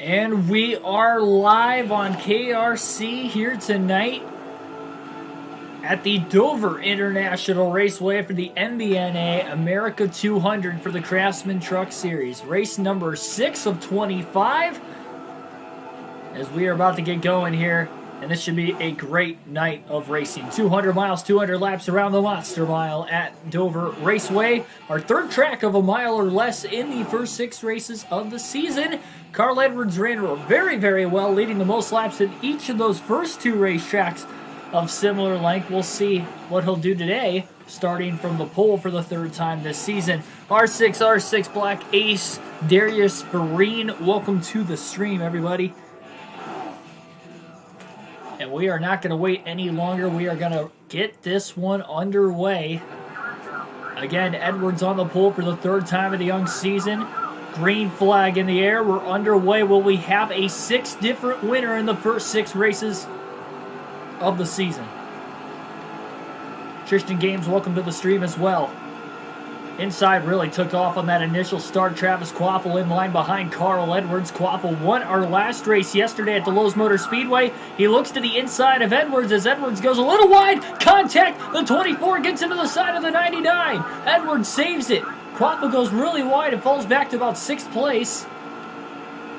And we are live on KRC here tonight at the Dover International Raceway for the MBNA America 200 for the Craftsman Truck Series. Race number 6 of 25 as we are about to get going here. And this should be a great night of racing. 200 miles, 200 laps around the Monster Mile at Dover Raceway. Our third track of a mile or less in the first 6 races of the season. Carl Edwards ran very, very well, leading the most laps in each of those first 2 racetracks of similar length. We'll see what he'll do today, starting from the pole for the 3rd time this season. R6 Black Ace, Darius Vereen, welcome to the stream, everybody. And we are not going to wait any longer. We are going to get this one underway. Again, Edwards on the pole for the 3rd time of the young season. Green flag in the air. We're underway. Will we have a 6 different winner in the first 6 races of the season? Tristan Games, welcome to the stream as well. Inside really took off on that initial start. Travis Quaffle in line behind Carl Edwards. Quaffle won our last race yesterday at the Lowe's Motor Speedway. He looks to the inside of Edwards as Edwards goes a little wide. Contact. The 24 gets into the side of the 99. Edwards saves it. Quaffle goes really wide and falls back to about 6th place.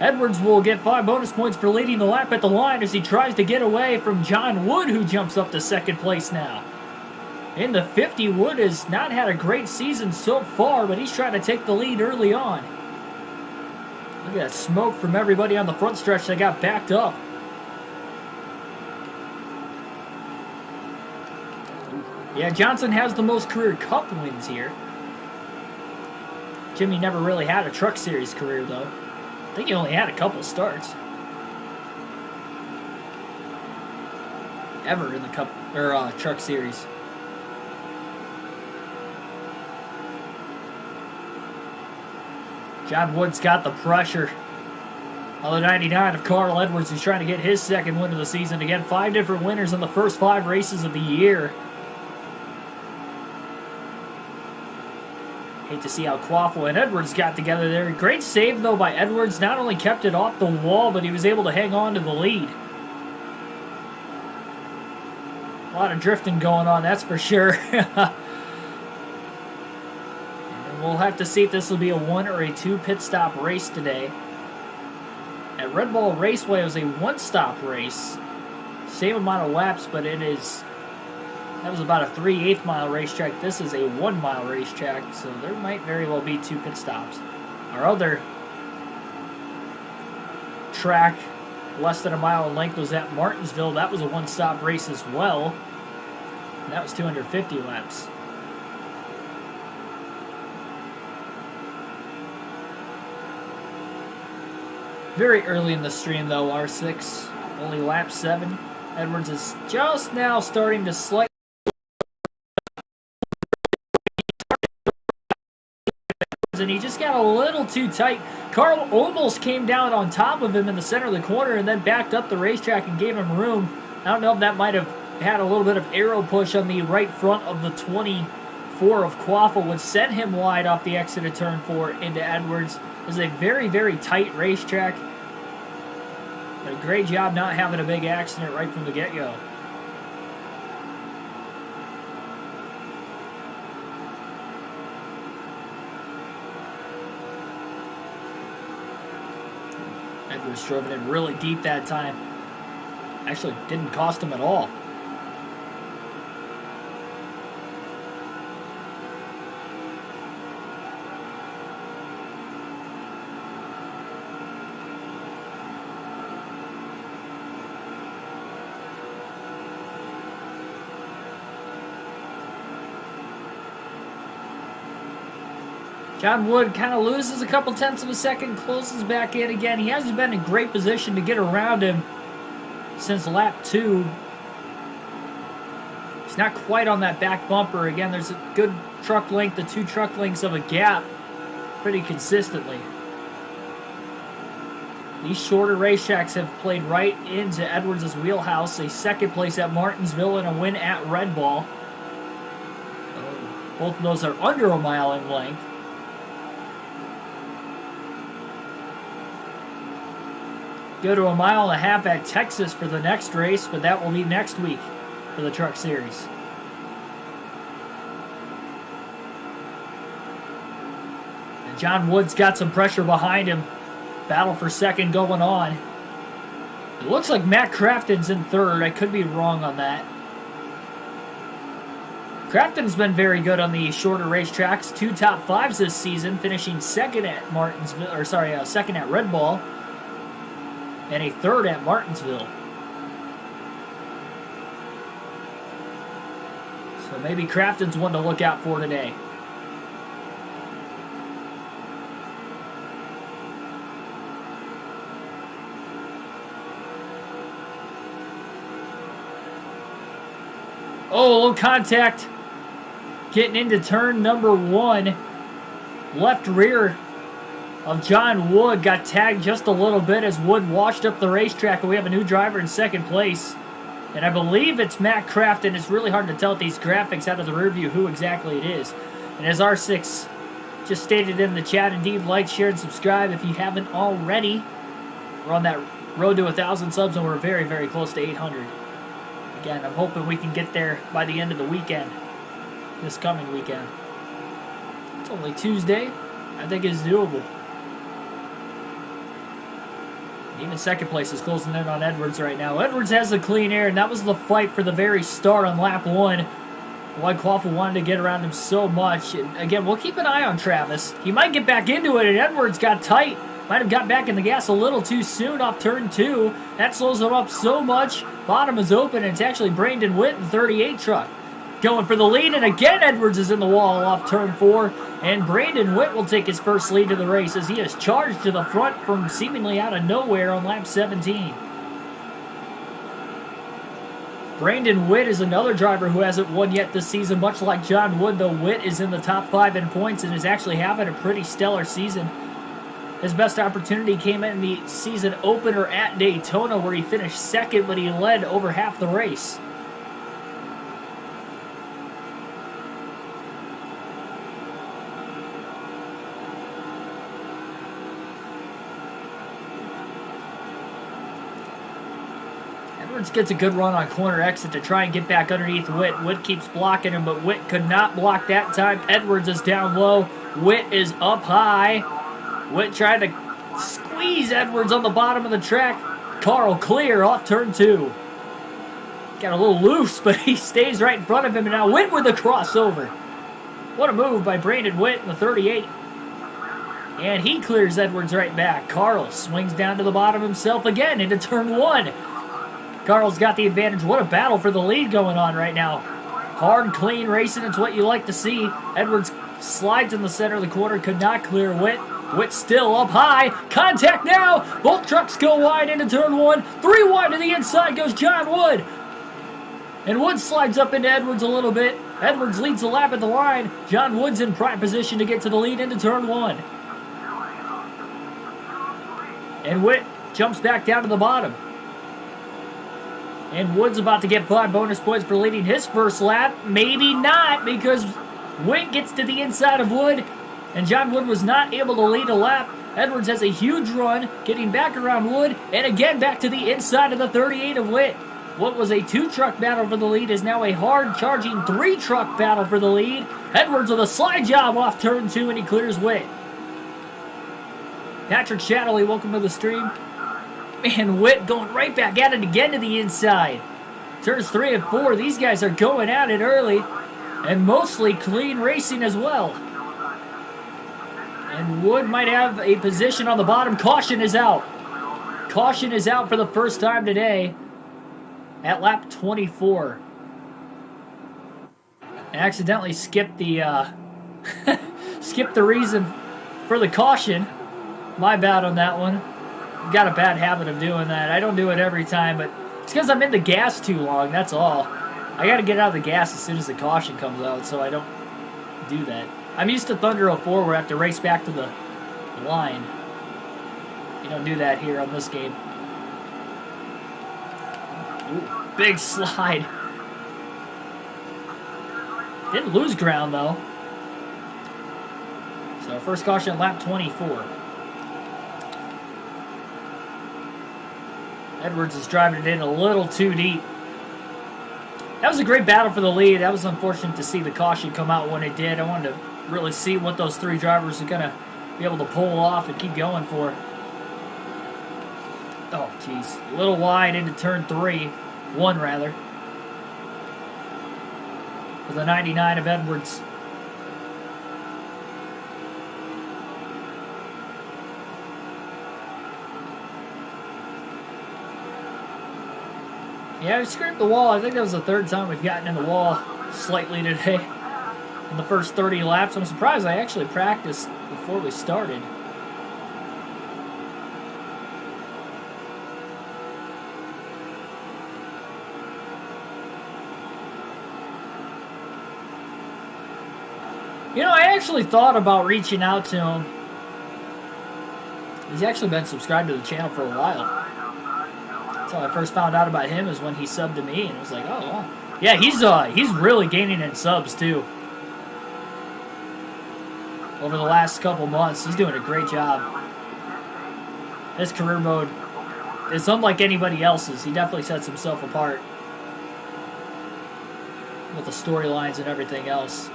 Edwards will get 5 bonus points for leading the lap at the line as he tries to get away from John Wood, who jumps up to 2nd place now. In the 50, Wood has not had a great season so far, but he's trying to take the lead early on. Look at that smoke from everybody on the front stretch that got backed up. Yeah, Johnson has the most career cup wins here. Jimmy never really had a Truck Series career, though. I think he only had a couple starts. Ever in the Cup or Truck Series. John Wood's got the pressure on the 99 of Carl Edwards, who's trying to get his 2nd win of the season. Again, 5 different winners in the first 5 races of the year. Hate to see how Quaffle and Edwards got together there. Great save, though, by Edwards. Not only kept it off the wall, but he was able to hang on to the lead. A lot of drifting going on, that's for sure. We'll have to see if this will be a 1 or a 2 pit stop race today. At Red Bull Raceway, it was a 1-stop race. Same amount of laps, but that was about a 3/8 mile racetrack. This is a 1 mile racetrack, so there might very well be 2 pit stops. Our other track, less than a mile in length, was at Martinsville. That was a 1-stop race as well. And that was 250 laps. Very early in the stream, though, R6. Only lap 7. Edwards is just now starting to slightly... And he just got a little too tight. Carl almost came down on top of him in the center of the corner and then backed up the racetrack and gave him room. I don't know if that might have had a little bit of aero push on the right front of the 24 of Quaffle, which sent him wide off the exit of turn 4 into Edwards. It was a very, very tight racetrack. But a great job not having a big accident right from the get-go. Edwards drove it in really deep that time. Actually, didn't cost him at all. John Wood kind of loses a couple tenths of a second, closes back in again. He hasn't been in great position to get around him since lap 2. He's not quite on that back bumper. Again, there's a good truck length, the 2 truck lengths of a gap pretty consistently. These shorter racetracks have played right into Edwards' wheelhouse. A 2nd place at Martinsville and a win at Red Bull. Both of those are under a mile in length. Go to 1.5 miles at Texas for the next race, but that will be next week for the Truck Series. And John Wood's got some pressure behind him. Battle for second going on. It looks like Matt Crafton's in third. I could be wrong on that. Crafton's been very good on the shorter racetracks. 2 top 5s this season, finishing second at second at Red Bull, and a third at Martinsville. So maybe Crafton's one to look out for today. Oh, a little contact. Getting into turn number 1. Left rear of John Wood got tagged just a little bit as Wood washed up the racetrack, and we have a new driver in second place. And I believe it's Matt Crafton. It's really hard to tell with these graphics out of the rear view who exactly it is. And as R6 just stated in the chat, indeed, like, share, and subscribe if you haven't already. We're on that road to 1,000 subs, and we're very, very close to 800. Again, I'm hoping we can get there by the end of the weekend. This coming weekend. It's only Tuesday. I think it's doable. Even second place is closing in on Edwards right now. Edwards has the clean air, and that was the fight for the very start on lap 1. Why Quaffle wanted to get around him so much. And again, we'll keep an eye on Travis. He might get back into it, and Edwards got tight. Might have got back in the gas a little too soon off turn 2. That slows him up so much. Bottom is open, and it's actually Brandon Witt in 38 truck going for the lead, and again Edwards is in the wall off turn 4, and Brandon Witt will take his first lead of the race as he has charged to the front from seemingly out of nowhere on lap 17. Brandon Witt is another driver who hasn't won yet this season, much like John Wood, though Witt is in the top 5 in points and is actually having a pretty stellar season. His best opportunity came in the season opener at Daytona, where he finished second, but he led over half the race. Edwards gets a good run on corner exit to try and get back underneath Witt. Witt keeps blocking him, but Witt could not block that time. Edwards is down low. Witt is up high. Witt tried to squeeze Edwards on the bottom of the track. Carl clear off turn 2. Got a little loose, but he stays right in front of him, and now Witt with a crossover. What a move by Brandon Witt in the 38. And he clears Edwards right back. Carl swings down to the bottom himself again into turn 1. Carl's got the advantage. What a battle for the lead going on right now. Hard, clean racing. It's what you like to see. Edwards slides in the center of the corner. Could not clear Witt. Witt still up high. Contact now. Both trucks go wide into turn 1. 3 wide to the inside goes John Wood. And Wood slides up into Edwards a little bit. Edwards leads the lap at the line. John Wood's in prime position to get to the lead into turn 1. And Witt jumps back down to the bottom. And Wood's about to get 5 bonus points for leading his first lap. Maybe not, because Witt gets to the inside of Wood, and John Wood was not able to lead a lap. Edwards has a huge run, getting back around Wood, and again back to the inside of the 38 of Witt. What was a 2-truck battle for the lead is now a hard-charging 3-truck battle for the lead. Edwards with a slide job off turn 2, and he clears Witt. Patrick Shadley, welcome to the stream. And Witt going right back at it again to the inside. Turns 3 and 4. These guys are going at it early. And mostly clean racing as well. And Wood might have a position on the bottom. Caution is out. Caution is out for the first time today at lap 24. I accidentally skipped the skipped the reason for the caution. My bad on that one. I've got a bad habit of doing that. I don't do it every time, but it's because I'm in the gas too long, that's all. I got to get out of the gas as soon as the caution comes out, so I don't do that. I'm used to Thunder 04 where I have to race back to the line. You don't do that here on this game. Ooh, big slide. Didn't lose ground, though. So first caution, lap 24. Edwards is driving it in a little too deep. That was a great battle for the lead. That was unfortunate to see the caution come out when it did. I wanted to really see what those three drivers are going to be able to pull off and keep going for. Oh, jeez. A little wide into turn 1 rather. For the 99 of Edwards. Yeah, we scraped the wall. I think that was the third time we've gotten in the wall slightly today in the first 30 laps. I'm surprised I actually practiced before we started. You know, I actually thought about reaching out to him. He's actually been subscribed to the channel for a while. That's how I first found out about him, is when he subbed to me, and I was like, oh, wow. Yeah, he's really gaining in subs, too. Over the last couple months, he's doing a great job. His career mode is unlike anybody else's. He definitely sets himself apart with the storylines and everything else.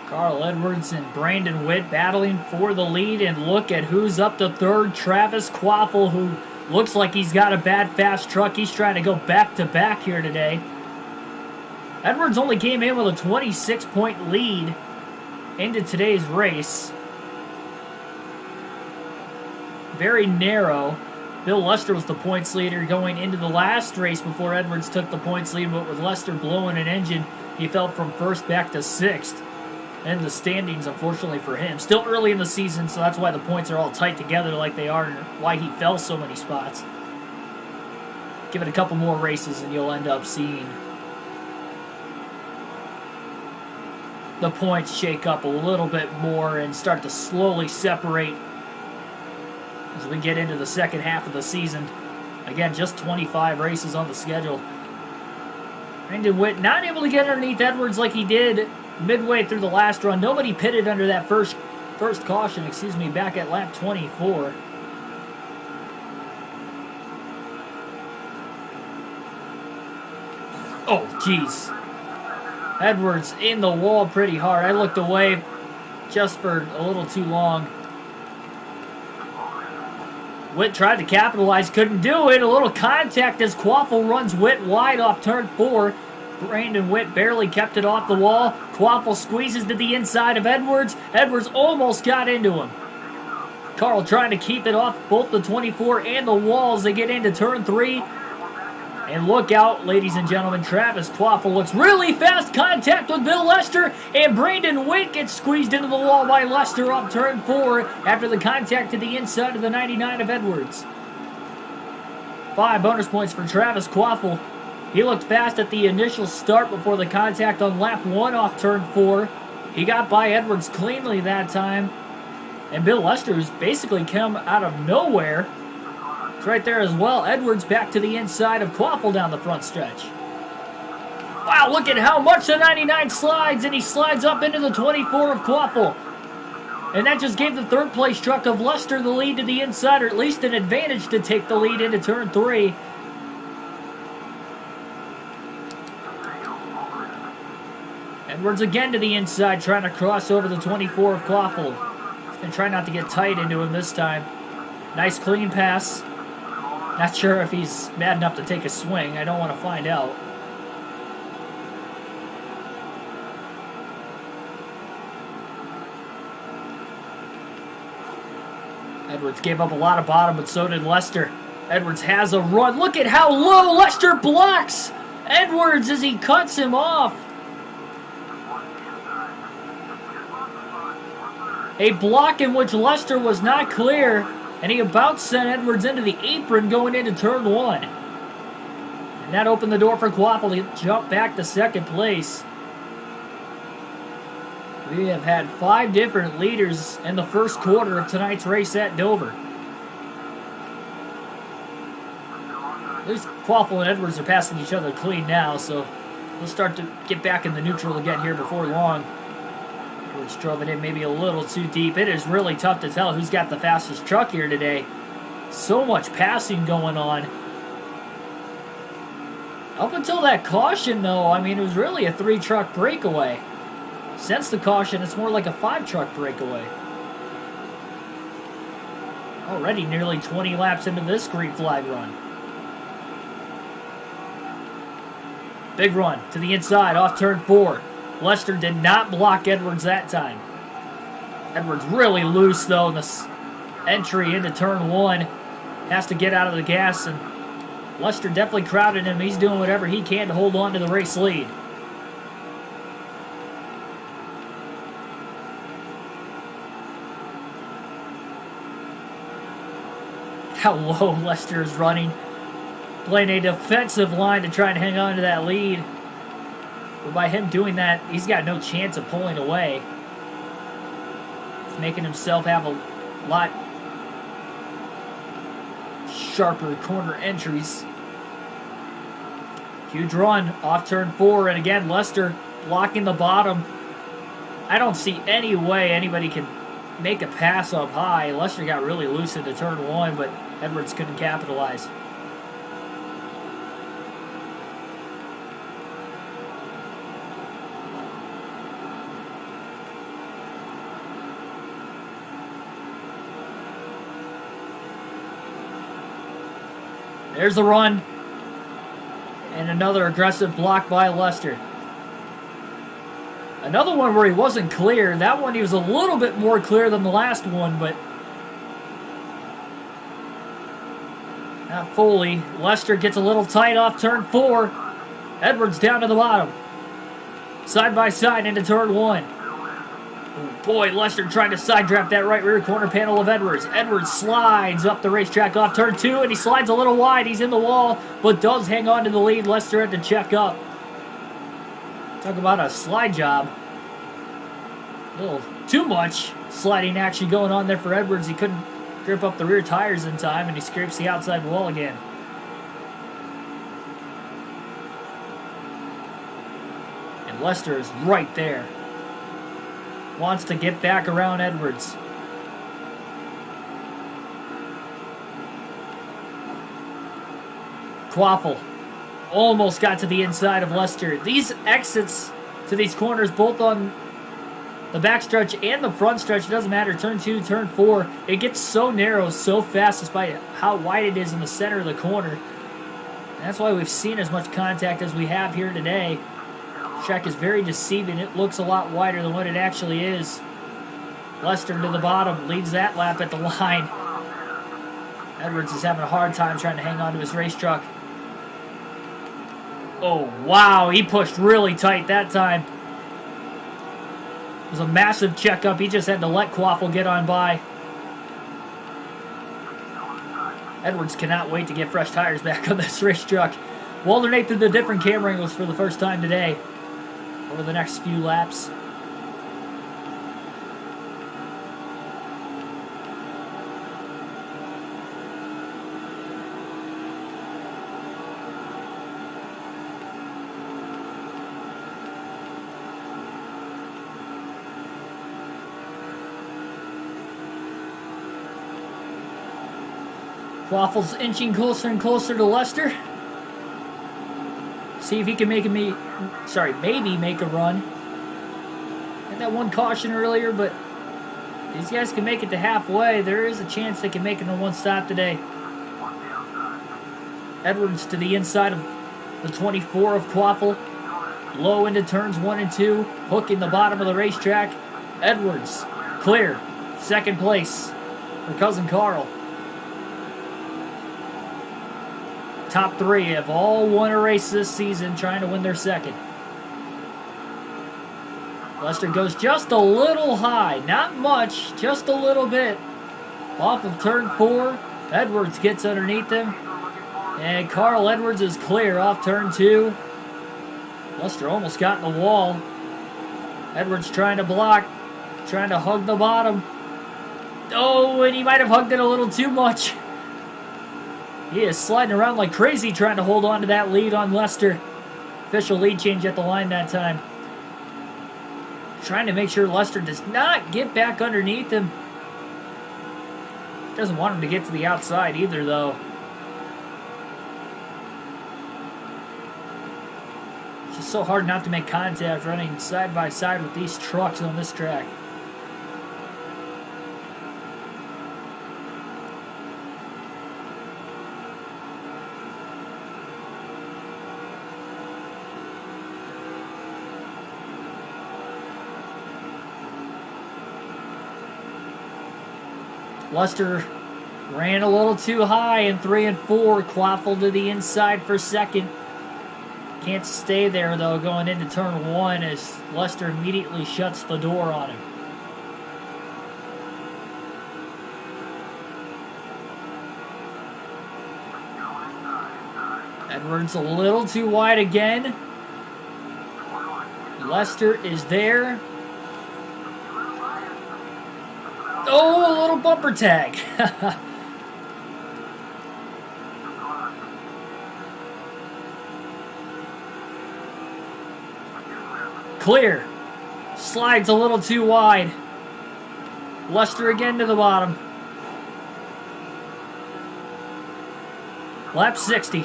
Carl Edwards and Brandon Witt battling for the lead, and look at who's up to third. Travis Quaffle, who looks like he's got a bad fast truck. He's trying to go back-to-back here today. Edwards only came in with a 26-point lead into today's race. Very narrow. Bill Lester was the points leader going into the last race before Edwards took the points lead, but with Lester blowing an engine, he fell from first back to sixth. And the standings, unfortunately for him. Still early in the season, so that's why the points are all tight together like they are, and why he fell so many spots. Give it a couple more races and you'll end up seeing the points shake up a little bit more and start to slowly separate as we get into the second half of the season. Again, just 25 races on the schedule. Brandon Witt not able to get underneath Edwards like he did midway through the last run. Nobody pitted under that first caution, back at lap 24. Oh, jeez. Edwards in the wall pretty hard. I looked away just for a little too long. Witt tried to capitalize, couldn't do it. A little contact as Quaffle runs Witt wide off turn 4. Brandon Witt barely kept it off the wall. Quaffle squeezes to the inside of Edwards. Edwards almost got into him. Carl trying to keep it off both the 24 and the wall as they get into turn 3. And look out, ladies and gentlemen, Travis Quaffle looks really fast. Contact with Bill Lester, and Brandon Witt gets squeezed into the wall by Lester off turn 4 after the contact to the inside of the 99 of Edwards. 5 bonus points for Travis Quaffle. He looked fast at the initial start before the contact on lap 1 off turn 4. He got by Edwards cleanly that time. And Bill Lester, who's basically come out of nowhere, is right there as well. Edwards back to the inside of Quaffle down the front stretch. Wow, look at how much the 99 slides, and he slides up into the 24 of Quaffle. And that just gave the third place truck of Lester the lead to the inside, or at least an advantage to take the lead into turn 3. Edwards again to the inside, trying to cross over the 24 of Quaffle. He's going to try not to get tight into him this time. Nice clean pass. Not sure if he's mad enough to take a swing. I don't want to find out. Edwards gave up a lot of bottom, but so did Lester. Edwards has a run. Look at how low Lester blocks Edwards as he cuts him off. A block in which Lester was not clear, and he about sent Edwards into the apron going into turn 1. And that opened the door for Quaffle to jump back to second place. We have had 5 different leaders in the first quarter of tonight's race at Dover. At least Quaffle and Edwards are passing each other clean now, so we'll start to get back in the neutral again here before long. Edwards drove it in maybe a little too deep. It is really tough to tell who's got the fastest truck here today. So much passing going on. Up until that caution, though, I mean, it was really a 3-truck breakaway. Since the caution, it's more like a 5-truck breakaway. Already nearly 20 laps into this green flag run. Big run to the inside off turn 4. Lester did not block Edwards that time. Edwards really loose, though, in this entry into turn 1. Has to get out of the gas, and Lester definitely crowded him. He's doing whatever he can to hold on to the race lead. How low Lester is running. Playing a defensive line to try and hang on to that lead. But by him doing that, he's got no chance of pulling away. He's making himself have a lot sharper corner entries. Huge run off turn 4, and again, Lester blocking the bottom. I don't see any way anybody can make a pass up high. Lester got really loose into turn 1, but Edwards couldn't capitalize. There's the run. And another aggressive block by Lester. Another one where he wasn't clear. That one he was a little bit more clear than the last one, but not fully. Lester gets a little tight off turn 4. Edwards down to the bottom. Side by side into turn 1. Oh boy, Lester trying to side draft that right rear corner panel of Edwards. Edwards slides up the racetrack off turn 2, and he slides a little wide. He's in the wall, but does hang on to the lead. Lester had to check up. Talk about a slide job. A little too much sliding action going on there for Edwards. He couldn't grip up the rear tires in time, and he scrapes the outside wall again. And Lester is right there. Wants to get back around Edwards. Quaffle almost got to the inside of Lester. These exits to these corners, both on the backstretch and the front stretch, it doesn't matter. Turn 2, turn 4, it gets so narrow so fast despite how wide it is in the center of the corner. And that's why we've seen as much contact as we have here today. Track is very deceiving. It looks a lot wider than what it actually is. Lester to the bottom, leads that lap at the line. Edwards is having a hard time trying to hang on to his race truck. Oh, wow, he pushed really tight that time. It was a massive checkup. He just had to let Quaffle get on by. Edwards cannot wait to get fresh tires back on this race truck. We'll alternate through the different camera angles for the first time today over the next few laps. Quaffle's inching closer and closer to Lester. See if he can maybe make a run. Had that one caution earlier, but these guys can make it to halfway. There is a chance they can make it in one stop today. Edwards to the inside of the 24 of Quaffle. Low into turns 1 and 2. Hooking the bottom of the racetrack. Edwards clear. Second place for Cousin Carl. Top 3 have all won a race this season, trying to win their second. Lester goes just a little high, not much, just a little bit. Off of turn 4, Edwards gets underneath him. And Carl Edwards is clear off turn 2. Lester almost got in the wall. Edwards trying to block, trying to hug the bottom. Oh, and he might have hugged it a little too much. He is sliding around like crazy trying to hold on to that lead on Lester. Official lead change at the line that time. Trying to make sure Lester does not get back underneath him. Doesn't want him to get to the outside either, though. It's just so hard not to make contact running side by side with these trucks on this track. Lester ran a little too high in 3 and 4. Quaffle to the inside for second. Can't stay there, though, going into turn 1 as Lester immediately shuts the door on him. Edwards a little too wide again. Lester is there. Oh, a little bumper tag. Clear. Slides a little too wide. Lester again to the bottom. Lap 60.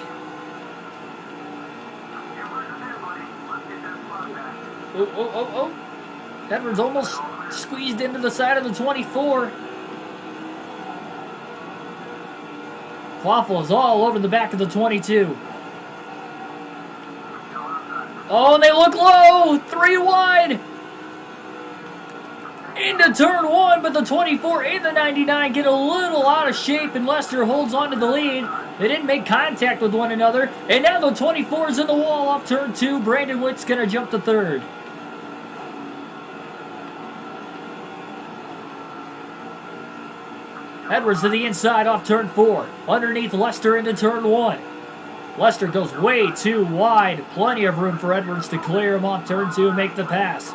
Oh. Edwards almost squeezed into the side of the 24. Quaffle is all over the back of the 22. Oh, and they look low! 3 wide! Into turn 1, but the 24 and the 99 get a little out of shape, and Lester holds on to the lead. They didn't make contact with one another, and now the 24 is in the wall off turn 2. Brandon Witt's going to jump to third. Edwards to the inside off turn 4. Underneath Lester into turn 1. Lester goes way too wide. Plenty of room for Edwards to clear him off turn 2 and make the pass.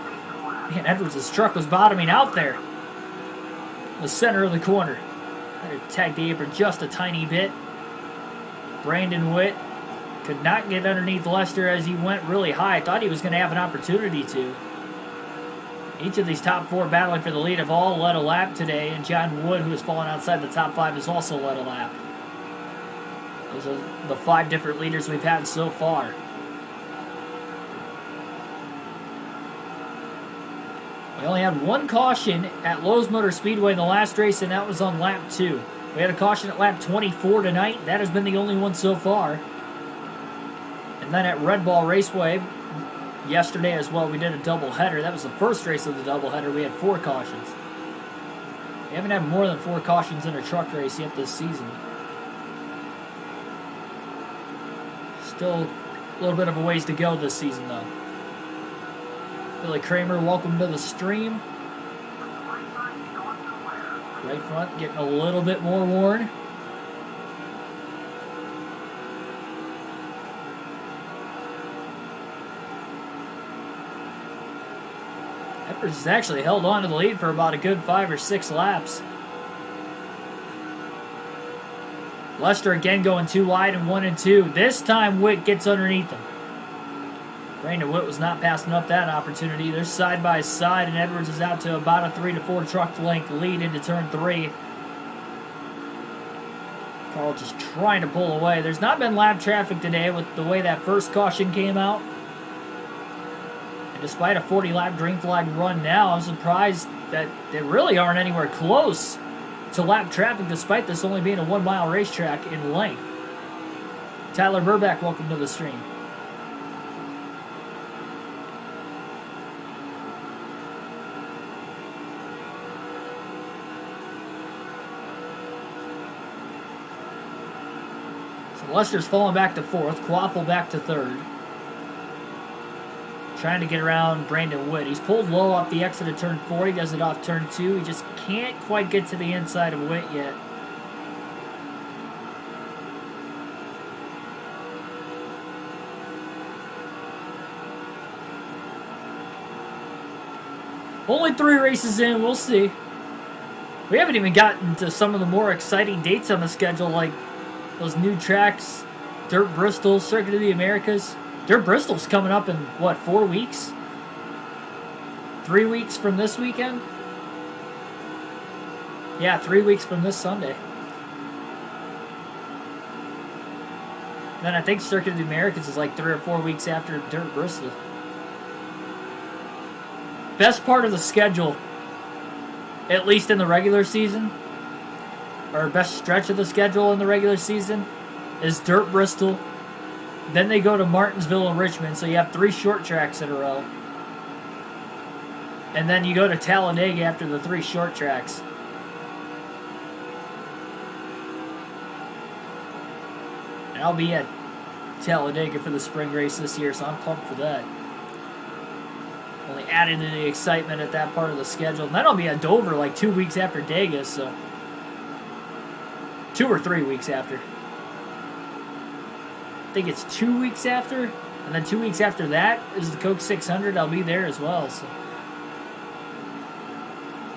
Man, Edwards' truck was bottoming out there. The center of the corner. Had to tag the apron just a tiny bit. Brandon Witt could not get underneath Lester as he went really high. I thought he was going to have an opportunity to. Each of these top 4 battling for the lead have all led a lap today, and John Wood, who has fallen outside the top 5, has also led a lap. Those are the 5 different leaders we've had so far. We only had 1 caution at Lowe's Motor Speedway in the last race, and that was on lap 2. We had a caution at lap 24 tonight. That has been the only one so far. And then at Red Ball Raceway, yesterday as well, we did a doubleheader. That was the first race of the doubleheader. We had 4 cautions. We haven't had more than 4 cautions in a truck race yet this season. Still a little bit of a ways to go this season, though. Billy Kramer, welcome to the stream. Right front, getting a little bit more worn. Edwards has actually held on to the lead for about a good 5 or 6 laps. Lester again going too wide in 1 and 2. This time Witt gets underneath him. Brandon Witt was not passing up that opportunity. They're side by side, and Edwards is out to about a 3 to 4 truck length lead into turn 3. Carl just trying to pull away. There's not been lap traffic today with the way that first caution came out. And despite a 40-lap green flag run now, I'm surprised that they really aren't anywhere close to lap traffic, despite this only being a 1-mile racetrack in length. Tyler Burback, welcome to the stream. So Lester's falling back to 4th, Quaffle back to 3rd. Trying to get around Brandon Witt. He's pulled low off the exit of turn 4. He does it off turn 2. He just can't quite get to the inside of Witt yet. Only 3 races in, we'll see. We haven't even gotten to some of the more exciting dates on the schedule, like those new tracks, Dirt Bristol, Circuit of the Americas. Dirt Bristol's coming up in, what, 4 weeks? 3 weeks from this weekend? Yeah, 3 weeks from this Sunday. Then I think Circuit of the Americas is like 3 or 4 weeks after Dirt Bristol. Best part of the schedule, at least in the regular season, or best stretch of the schedule in the regular season, is Dirt Bristol. Then they go to Martinsville and Richmond, so you have 3 short tracks in a row. And then you go to Talladega after the 3 short tracks. And I'll be at Talladega for the spring race this year, so I'm pumped for that. Only adding to the excitement at that part of the schedule. And then I'll be at Dover like 2 weeks after Dega, so 2 or 3 weeks after. I think it's 2 weeks after, and then 2 weeks after that is the Coke 600. I'll be there as well, so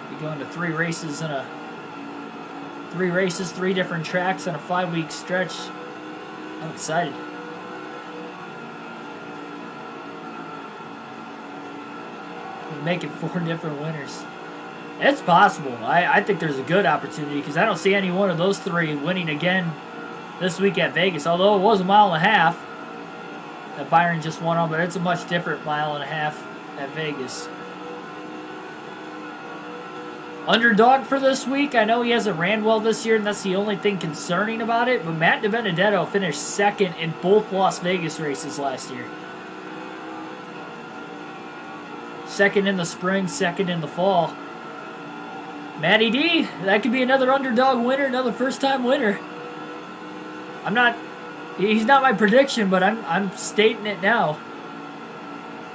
be going to 3 races in 3 different tracks on a 5-week stretch. I'm excited. Make it 4 different winners. It's possible. I think there's a good opportunity because I don't see any one of those 3 winning again this week at Vegas. Although it was a 1.5 miles that Byron just won on, but it's a much different 1.5 miles at Vegas. Underdog for this week. I know he hasn't ran well this year, and that's the only thing concerning about it. But Matt DiBenedetto finished 2nd in both Las Vegas races last year. 2nd in the spring, 2nd in the fall. Matty D, that could be another underdog winner, another first-time winner. He's not my prediction, but I'm stating it now.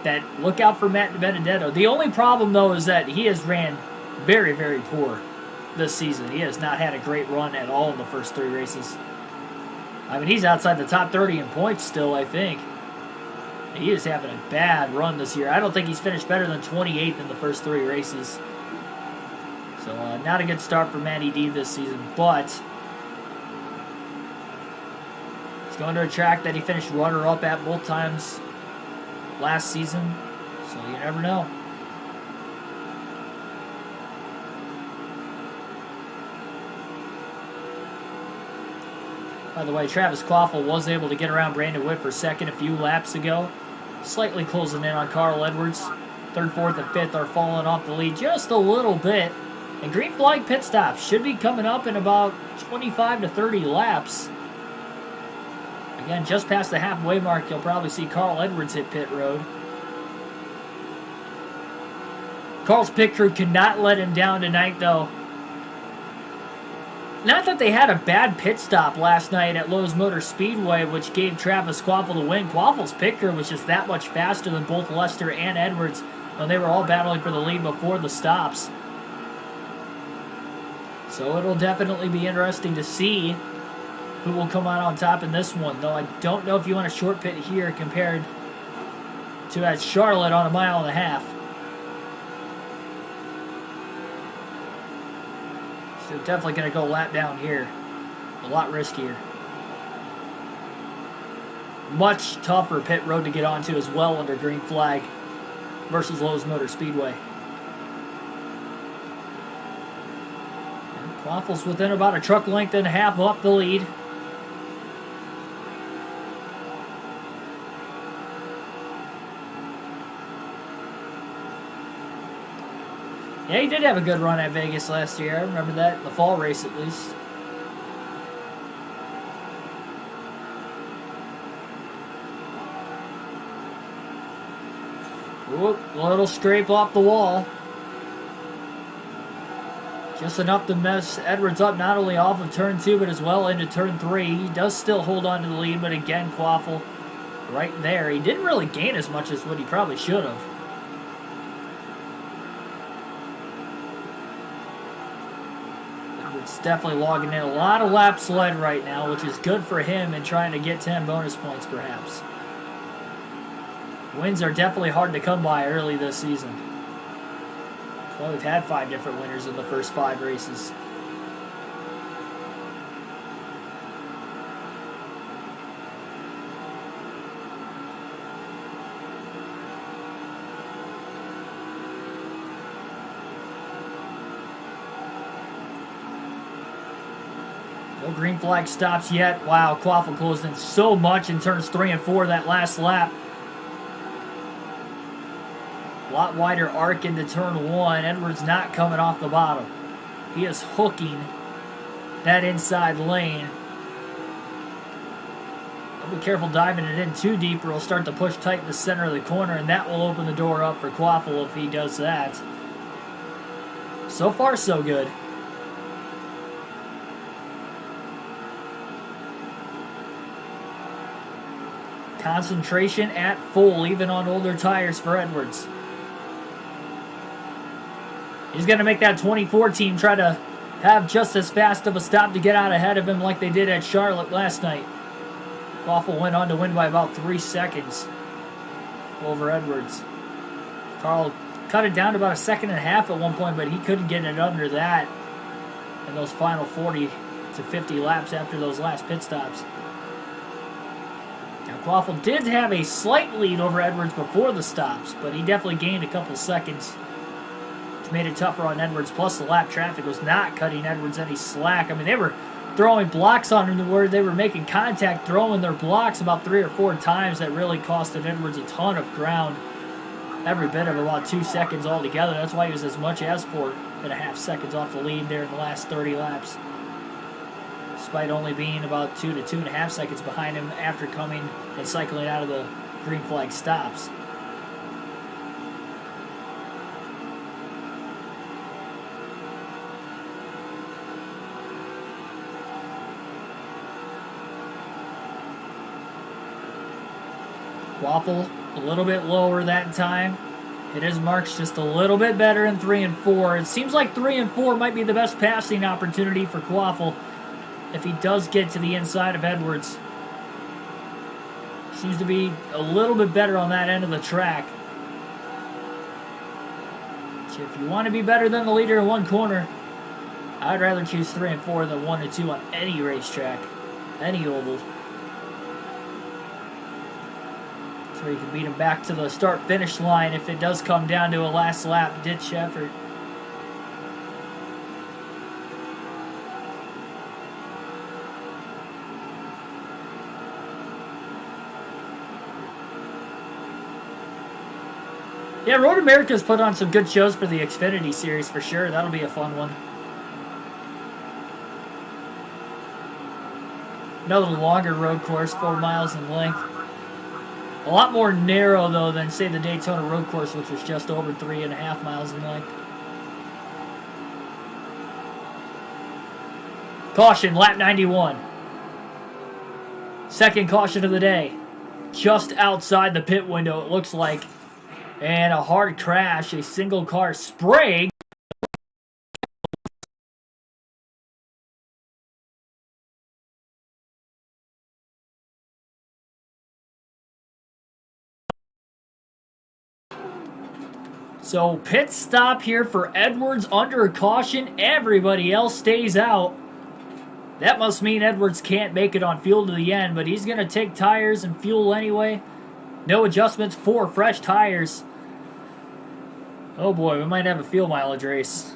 That look out for Matt DiBenedetto. The only problem, though, is that he has ran very, very poor this season. He has not had a great run at all in the first 3 races. I mean, he's outside the top 30 in points still, I think. He is having a bad run this year. I don't think he's finished better than 28th in the first 3 races. So, not a good start for Matty D this season, but he's going to a track that he finished runner-up at both times last season, so you never know. By the way, Travis Quaffle was able to get around Brandon Whit for 2nd a few laps ago. Slightly closing in on Carl Edwards. 3rd, 4th, and 5th are falling off the lead just a little bit. And green flag pit stops should be coming up in about 25 to 30 laps. Again, just past the halfway mark, you'll probably see Carl Edwards hit pit road. Carl's pit crew cannot let him down tonight, though. Not that they had a bad pit stop last night at Lowe's Motor Speedway, which gave Travis Quaffle the win. Quaffle's pit crew was just that much faster than both Lester and Edwards when they were all battling for the lead before the stops. So it'll definitely be interesting to see who will come out on top in this one, though I don't know if you want a short pit here compared to at Charlotte on a 1.5 miles. So definitely going to go lap down here. A lot riskier. Much tougher pit road to get onto as well under green flag versus Lowe's Motor Speedway. And Quaffle's within about a truck length and a half off the lead. Yeah, he did have a good run at Vegas last year. I remember that, the fall race at least. Whoop, little scrape off the wall. Just enough to mess Edwards up, not only off of turn 2, but as well into turn 3. He does still hold on to the lead, but again, Quaffle right there. He didn't really gain as much as what he probably should have. It's definitely logging in a lot of laps led right now, which is good for him and trying to get 10 bonus points perhaps. Wins are definitely hard to come by early this season. Well, we've had 5 different winners in the first 5 races. No green flag stops yet. Wow, Quaffle closed in so much in turns 3 and 4 that last lap. A lot wider arc into turn 1. Edwards not coming off the bottom. He is hooking that inside lane. I'll be careful diving it in too deep or he'll start to push tight in the center of the corner, and that will open the door up for Quaffle if he does that. So far, so good. Concentration at full, even on older tires for Edwards. He's going to make that 24 team try to have just as fast of a stop to get out ahead of him like they did at Charlotte last night. Quaffle went on to win by about 3 seconds over Edwards. Carl cut it down to about 1.5 seconds at one point, but he couldn't get it under that in those final 40 to 50 laps after those last pit stops. Now, Quaffle did have a slight lead over Edwards before the stops, but he definitely gained a couple seconds, which made it tougher on Edwards. Plus, the lap traffic was not cutting Edwards any slack. I mean, they were throwing blocks on him where they were making contact, throwing their blocks about 3 or 4 times. That really costed Edwards a ton of ground. Every bit of about 2 seconds altogether. That's why he was as much as 4.5 seconds off the lead there in the last 30 laps. Despite only being about 2 to 2.5 seconds behind him after coming and cycling out of the green flag stops. Quaffle a little bit lower that time. It is marked just a little bit better in 3 and 4. It seems like 3 and 4 might be the best passing opportunity for Quaffle if he does get to the inside of Edwards. Seems to be a little bit better on that end of the track. So if you want to be better than the leader in one corner, I'd rather choose 3 and 4 than 1 and 2 on any racetrack, any oval. So you can beat him back to the start-finish line if it does come down to a last lap ditch effort. Yeah, Road America's put on some good shows for the Xfinity Series for sure. That'll be a fun one. Another longer road course, 4 miles in length. A lot more narrow, though, than, say, the Daytona road course, which was just over 3.5 miles in length. Caution, lap 91. Second caution of the day. Just outside the pit window, it looks like. And a hard crash, a single car spraying. So pit stop here for Edwards under caution. Everybody else stays out. That must mean Edwards can't make it on fuel to the end, but he's going to take tires and fuel anyway. No adjustments for fresh tires. Oh boy, we might have a fuel mileage race.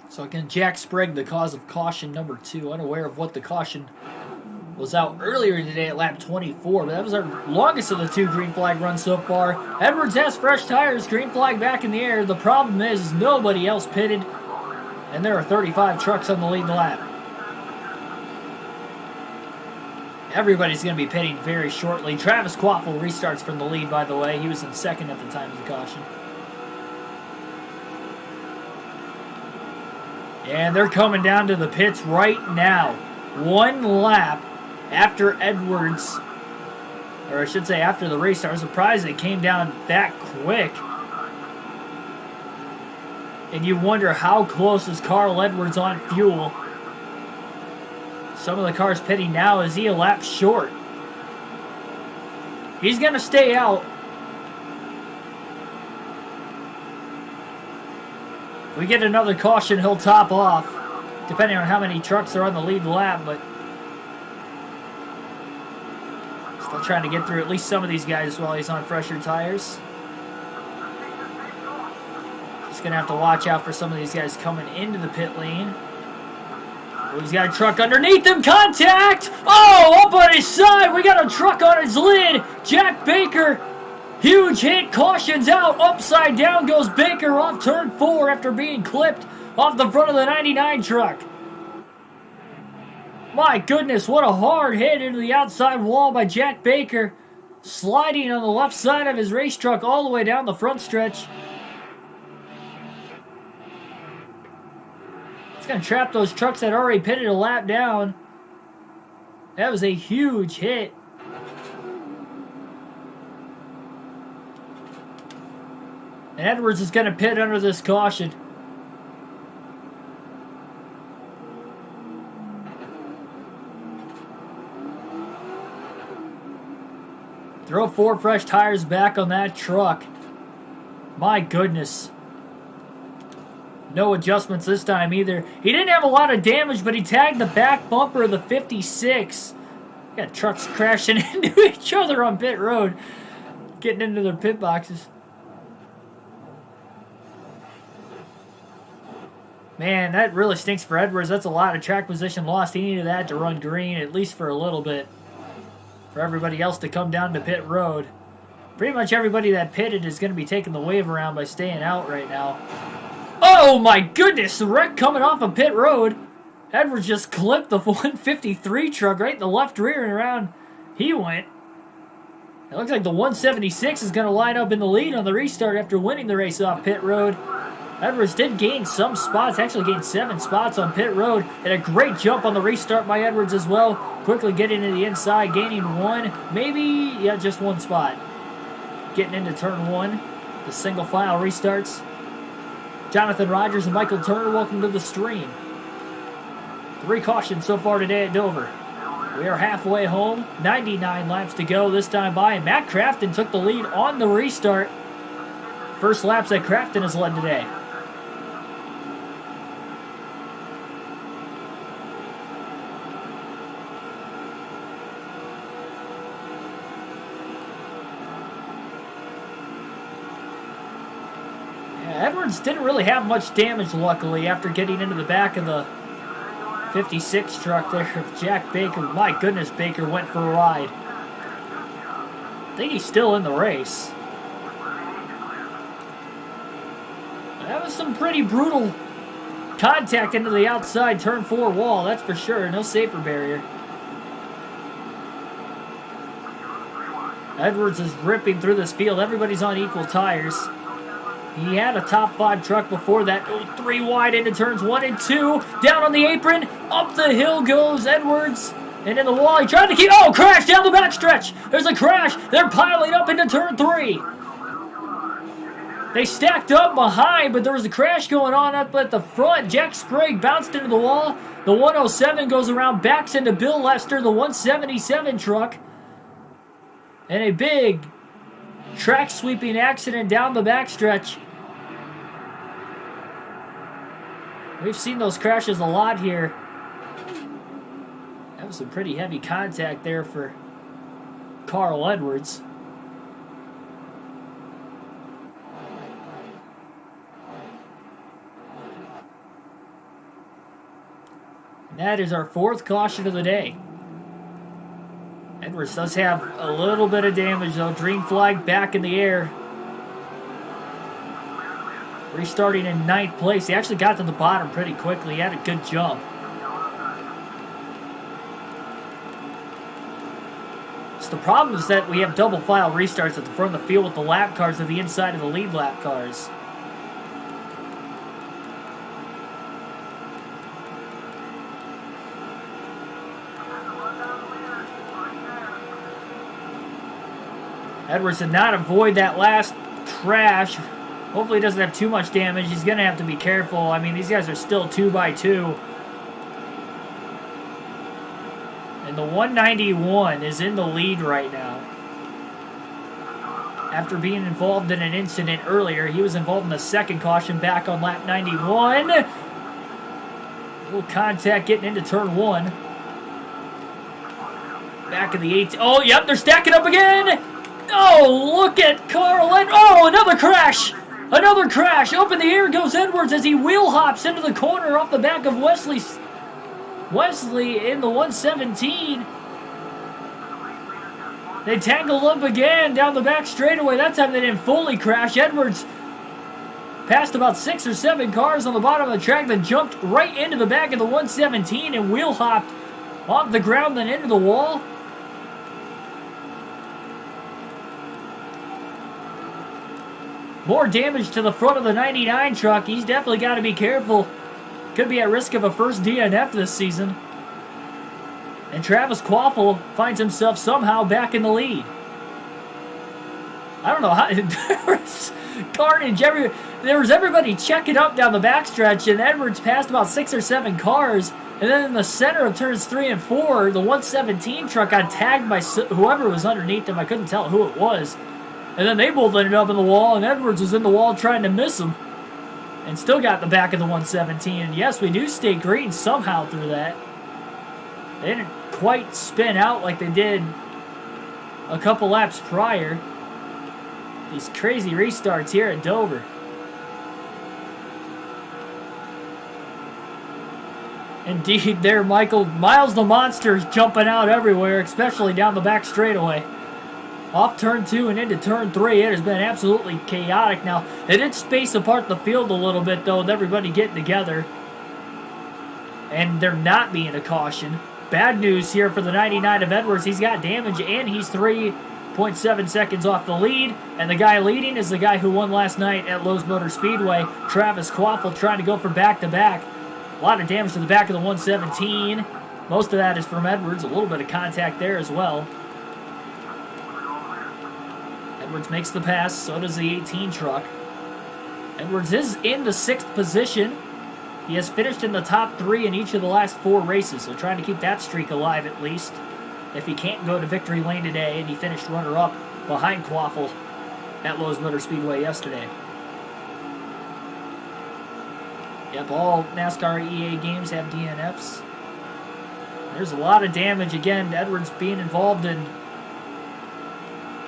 So again, Jack Sprague, the cause of caution number 2. Unaware of what the caution was out earlier today at lap 24, but that was our longest of the 2 green flag runs so far. Edwards has fresh tires, green flag back in the air. The problem is nobody else pitted, and there are 35 trucks on the lead lap. Everybody's going to be pitting very shortly. Travis Quaffle restarts from the lead, by the way. He was in second at the time of the caution. And they're coming down to the pits right now. One lap after Edwards, or I should say after the race. I was surprised it came down that quick. And you wonder how close is Carl Edwards on fuel. Some of the cars pitting now. Is he a lap short? He's going to stay out. If we get another caution, he'll top off, depending on how many trucks are on the lead lap, but still trying to get through at least some of these guys while he's on fresher tires. Just going to have to watch out for some of these guys coming into the pit lane. Oh, he's got a truck underneath him. Contact! Oh, up on his side. We got a truck on his lid. Jack Baker. Huge hit, caution's out, upside down goes Baker off turn 4 after being clipped off the front of the 99 truck. My goodness, what a hard hit into the outside wall by Jack Baker, sliding on the left side of his race truck all the way down the front stretch. It's going to trap those trucks that already pitted a lap down. That was a huge hit. And Edwards is going to pit under this caution. Throw 4 fresh tires back on that truck. My goodness. No adjustments this time either. He didn't have a lot of damage, but he tagged the back bumper of the 56. Got trucks crashing into each other on pit road, getting into their pit boxes. Man, that really stinks for Edwards. That's a lot of track position lost. He needed that to run green, at least for a little bit, for everybody else to come down to pit road. Pretty much everybody that pitted is going to be taking the wave around by staying out right now. Oh my goodness, the wreck coming off of pit road. Edwards just clipped the 153 truck right in the left rear, and around he went. It looks like the 176 is going to line up in the lead on the restart after winning the race off pit road. Edwards did gain some spots, actually gained 7 spots on pit road, and a great jump on the restart by Edwards as well. Quickly getting to the inside, gaining 1, maybe, yeah, just 1 spot. Getting into turn 1, the single file restarts. Jonathan Rogers and Michael Turner, welcome to the stream. 3 cautions so far today at Dover. We are halfway home, 99 laps to go this time by, and Matt Crafton took the lead on the restart. First laps that Crafton has led today. Edwards didn't really have much damage, luckily, after getting into the back of the 56 truck there of Jack Baker. My goodness, Baker went for a ride. I think he's still in the race. That was some pretty brutal contact into the outside turn 4 wall, that's for sure. No safer barrier. Edwards is ripping through this field. Everybody's on equal tires. He had a top 5 truck before that. 3 wide into turns 1 and 2. Down on the apron. Up the hill goes Edwards. And in the wall, he tried to keep... Oh, crash down the backstretch. There's a crash. They're piling up into turn 3. They stacked up behind, but there was a crash going on up at the front. Jack Sprague bounced into the wall. The 107 goes around, backs into Bill Lester, the 177 truck. And a big track sweeping accident down the backstretch. We've seen those crashes a lot here. That was some pretty heavy contact there for Carl Edwards. And that is our 4th caution of the day. Edwards does have a little bit of damage though. Green flag back in the air. Restarting in 9th place. He actually got to the bottom pretty quickly. He had a good jump. So the problem is that we have double file restarts at the front of the field with the lap cars to the inside of the lead lap cars. Edwards did not avoid that last crash. Hopefully he doesn't have too much damage. He's going to have to be careful. I mean, these guys are still 2x2. And the 191 is in the lead right now. After being involved in an incident earlier, he was involved in the second caution back on lap 91. A little contact getting into turn 1. Back of the 18. Oh, yep, they're stacking up again. Oh, look at Carl. Oh, another crash. Another crash. Up in the air goes Edwards as he wheel hops into the corner off the back of Wesley in the 117. They tangled up again down the back straightaway. That time they didn't fully crash. Edwards passed about 6 or 7 cars on the bottom of the track, then jumped right into the back of the 117 and wheel hopped off the ground, then into the wall. More damage to the front of the 99 truck. He's definitely got to be careful. Could be at risk of a first DNF this season. And Travis Quaffle finds himself somehow back in the lead. I don't know how. There was carnage. There was everybody checking up down the backstretch, and Edwards passed about 6 or 7 cars. And then in the center of turns 3 and 4, the 117 truck got tagged by whoever was underneath them. I couldn't tell who it was. And then they both ended up in the wall, and Edwards was in the wall trying to miss him. And still got the back of the 117. And yes, we do stay green somehow through that. They didn't quite spin out like they did a couple laps prior. These crazy restarts here at Dover. Indeed, there, Michael. Miles the Monster's jumping out everywhere, especially down the back straightaway. Off turn 2 and into turn 3, it has been absolutely chaotic. Now, they did space apart the field a little bit, though, with everybody getting together. And there not being a caution. Bad news here for the 99 of Edwards. He's got damage, and he's 3.7 seconds off the lead. And the guy leading is the guy who won last night at Lowe's Motor Speedway, Travis Quaffle, trying to go for back-to-back. A lot of damage to the back of the 117. Most of that is from Edwards. A little bit of contact there as well. Edwards makes the pass, so does the 18 truck. Edwards is in the 6th position. He has finished in the top 3 in each of the last 4 races, so trying to keep that streak alive at least. If he can't go to victory lane today, and he finished runner-up behind Quaffle at Lowe's Motor Speedway yesterday. Yep, all NASCAR EA games have DNFs. There's a lot of damage. Again, Edwards being involved in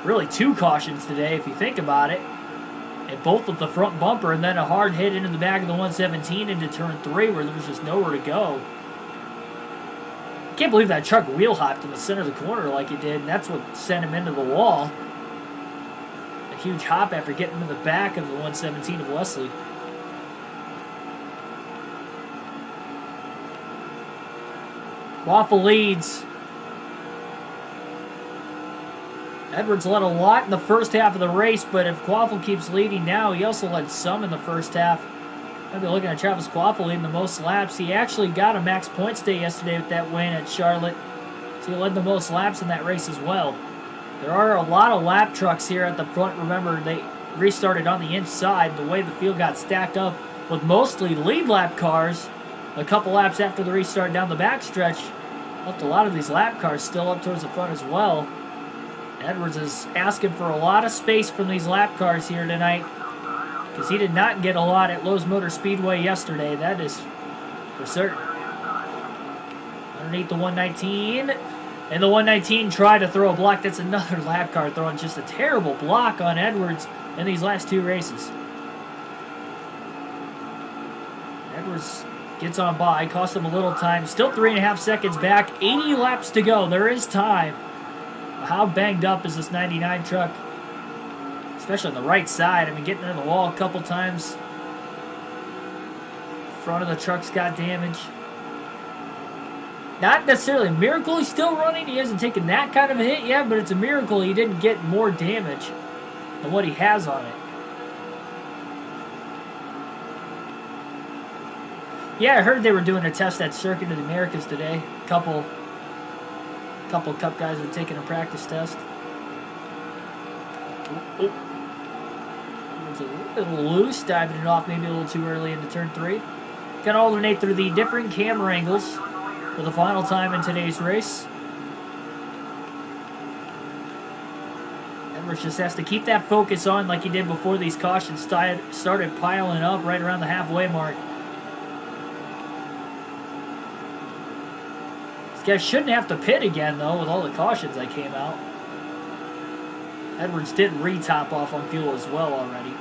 really 2 cautions today, if you think about it. And both with the front bumper, and then a hard hit into the back of the 117 into turn 3 where there was just nowhere to go. I can't believe that truck wheel hopped in the center of the corner like it did, and that's what sent him into the wall. A huge hop after getting into the back of the 117 of Wesley. Quaffle leads. Edwards led a lot in the first half of the race, but if Quaffle keeps leading now, he also led some in the first half. I'll be looking at Travis Quaffle leading the most laps. He actually got a max points day yesterday with that win at Charlotte, so he led the most laps in that race as well. There are a lot of lap trucks here at the front. Remember, they restarted on the inside. The way the field got stacked up with mostly lead lap cars, a couple laps after the restart down the backstretch, left a lot of these lap cars still up towards the front as well. Edwards is asking for a lot of space from these lap cars here tonight, because he did not get a lot at Lowe's Motor Speedway yesterday. That is for certain. Underneath the 119. And the 119 tried to throw a block. That's another lap car throwing just a terrible block on Edwards in these last 2 races. Edwards gets on by, cost him a little time. Still 3.5 seconds back. 80 laps to go. There is time. How banged up is this 99 truck? Especially on the right side. I mean, getting in the wall a couple times. Front of the truck's got damage. Not necessarily a miracle he's still running. He hasn't taken that kind of a hit yet, but it's a miracle he didn't get more damage than what he has on it. Yeah, I heard they were doing a test at Circuit of the Americas today. Couple Cup guys are taking a practice test. Oh. It's a little loose, diving it off maybe a little too early into turn 3. Gonna alternate through the different camera angles for the final time in today's race. Edwards just has to keep that focus on like he did before these cautions started piling up right around the halfway mark. These guys shouldn't have to pit again, though, with all the cautions that came out. Edwards did re-top off on fuel as well already.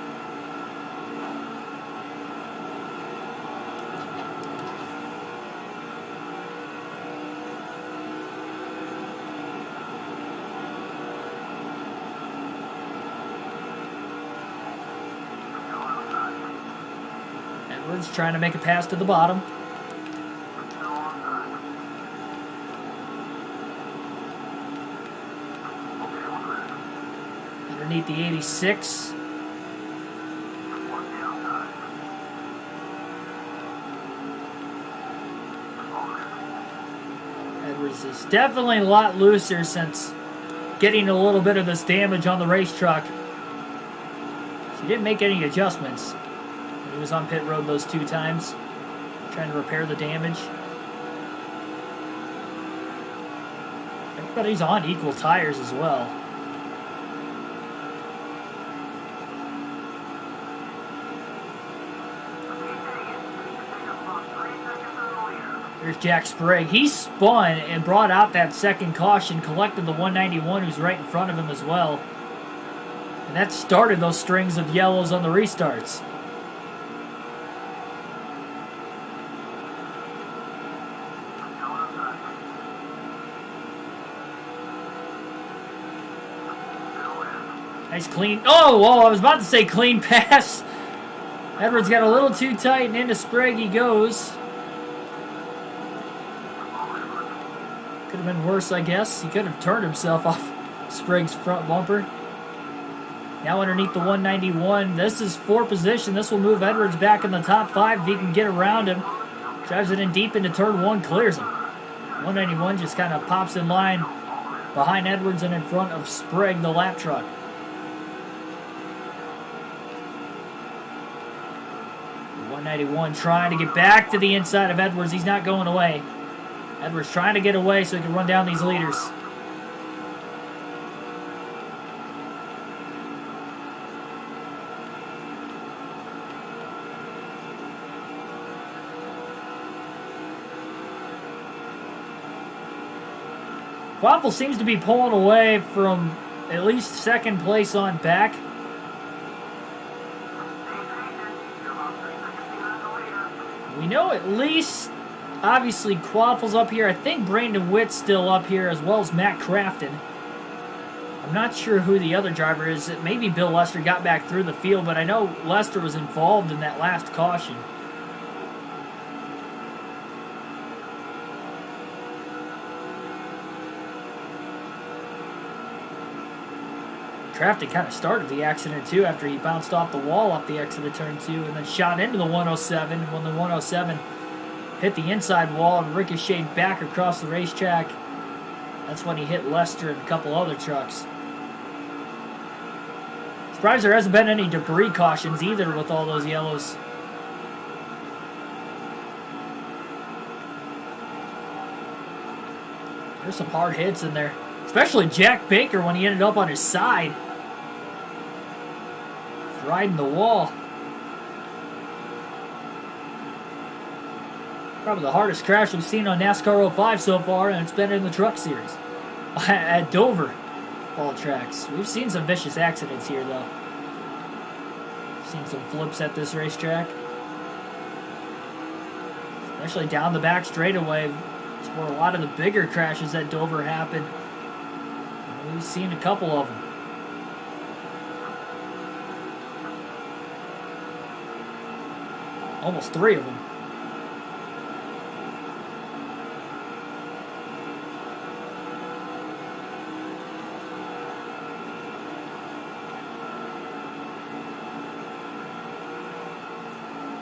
Edwards trying to make a pass to the bottom. Underneath the 86. Edwards is definitely a lot looser since getting a little bit of this damage on the race truck. He didn't make any adjustments when he was on pit road those 2 times, trying to repair the damage. Everybody's on equal tires as well. There's Jack Sprague. He spun and brought out that second caution, collected the 191 who's right in front of him as well. And that started those strings of yellows on the restarts. Nice clean. Oh, I was about to say clean pass. Edwards got a little too tight and into Sprague he goes. Could have been worse, I guess. He could have turned himself off Sprague's front bumper. Now underneath the 191. This is 4th position. This will move Edwards back in the top 5 if he can get around him. Drives it in deep into turn 1, clears him. 191 just kind of pops in line behind Edwards and in front of Sprague, the lap truck. The 191 trying to get back to the inside of Edwards. He's not going away. Edwards trying to get away so he can run down these leaders. Quaffle seems to be pulling away from at least 2nd place on back. We know at least, obviously, Quaffle's up here. I think Brandon Witt's still up here, as well as Matt Crafton. I'm not sure who the other driver is. Maybe Bill Lester got back through the field, but I know Lester was involved in that last caution. Crafton kind of started the accident, too, after he bounced off the wall up the exit of turn 2 and then shot into the 107. When the 107 hit the inside wall and ricocheted back across the racetrack, that's when he hit Lester and a couple other trucks. Surprised there hasn't been any debris cautions either with all those yellows. There's some hard hits in there. Especially Jack Baker when he ended up on his side. Riding the wall. Probably the hardest crash we've seen on NASCAR 05 so far, and it's been in the Truck Series. At Dover, all tracks. We've seen some vicious accidents here, though. Seen some flips at this racetrack. Especially down the back straightaway. It's where a lot of the bigger crashes at Dover happen. We've seen a couple of them. Almost 3 of them.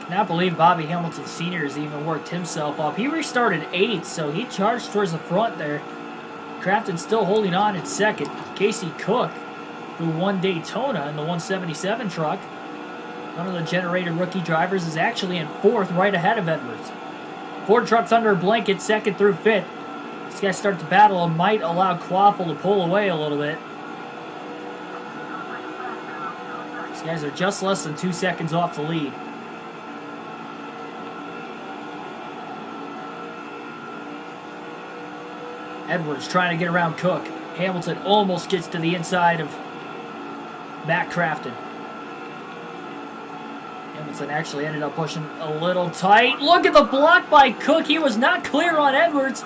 Cannot believe Bobby Hamilton Sr. has even worked himself up. He restarted 8th, so he charged towards the front there. Crafton still holding on in 2nd. Casey Cook who won Daytona in the 177 truck. One of the generated rookie drivers is actually in 4th, right ahead of Edwards. 4 trucks under a blanket, 2nd through 5th. These guys start to battle and might allow Quaffle to pull away a little bit. These guys are just less than 2 seconds off the lead. Edwards trying to get around Cook. Hamilton almost gets to the inside of Matt Crafton. Hamilton actually ended up pushing a little tight. Look at the block by Cook. He was not clear on Edwards.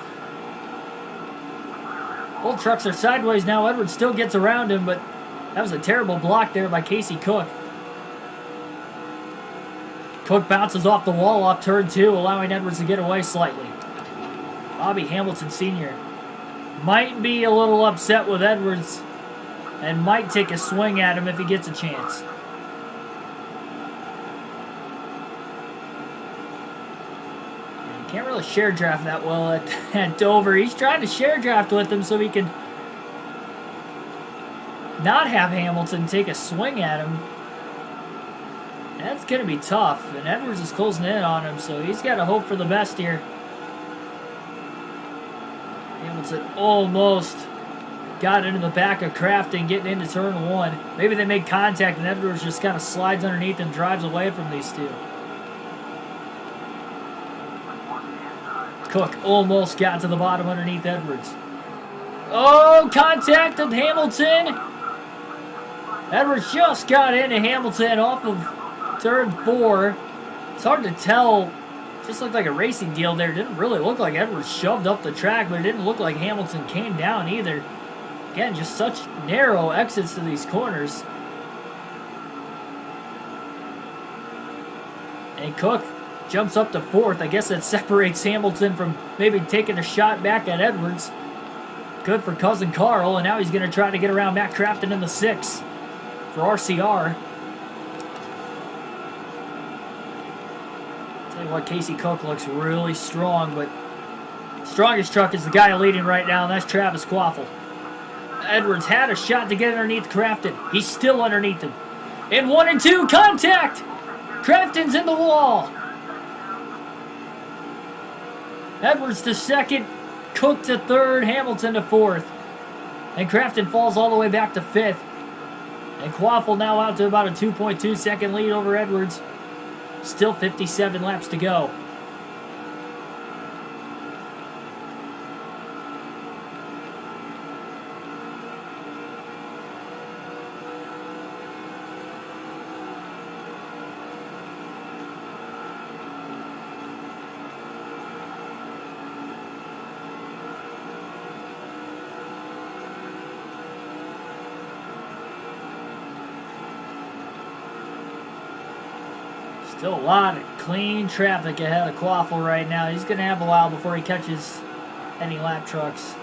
Both trucks are sideways now. Edwards still gets around him, but that was a terrible block there by Casey Cook. Cook bounces off the wall off turn 2, allowing Edwards to get away slightly. Bobby Hamilton Sr. might be a little upset with Edwards and might take a swing at him if he gets a chance. He can't really share draft that well at Dover. He's trying to share draft with him so he can not have Hamilton take a swing at him. That's going to be tough, and Edwards is closing in on him, so he's got to hope for the best here. Hamilton almost got into the back of Crafton getting into turn 1. Maybe they make contact and Edwards just kind of slides underneath and drives away from these two. Cook almost got to the bottom underneath Edwards. Oh, contact of Hamilton. Edwards just got into Hamilton off of turn 4. It's hard to tell. Just looked like a racing deal there. It didn't really look like Edwards shoved up the track, but it didn't look like Hamilton came down either. Again, just such narrow exits to these corners. And Cook jumps up to 4th. I guess that separates Hamilton from maybe taking a shot back at Edwards. Good for Cousin Carl, and now he's going to try to get around Matt Crafton in the 6th for RCR. Tell you what, Casey Cook looks really strong, but strongest truck is the guy leading right now, and that's Travis Quaffle. Edwards had a shot to get underneath Crafton. He's still underneath him. In 1 and 2, contact! Crafton's in the wall. Edwards to 2nd, Cook to 3rd, Hamilton to 4th. And Crafton falls all the way back to 5th. And Quaffle now out to about a 2.2 second lead over Edwards. Still 57 laps to go. Still a lot of clean traffic ahead of Quaffle right now. He's going to have a while before he catches any lap trucks.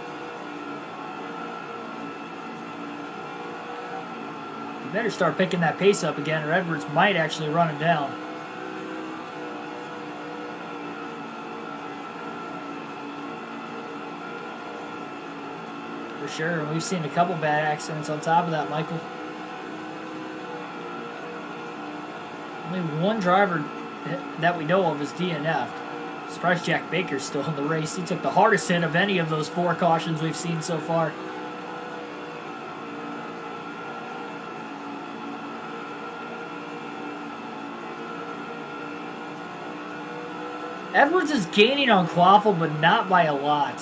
You better start picking that pace up again, or Edwards might actually run him down. For sure. We've seen a couple bad accidents on top of that, Michael. Only one driver that we know of is DNF'd. Surprised Jack Baker's still in the race. He took the hardest hit of any of those 4 cautions we've seen so far. Edwards is gaining on Quaffle, but not by a lot.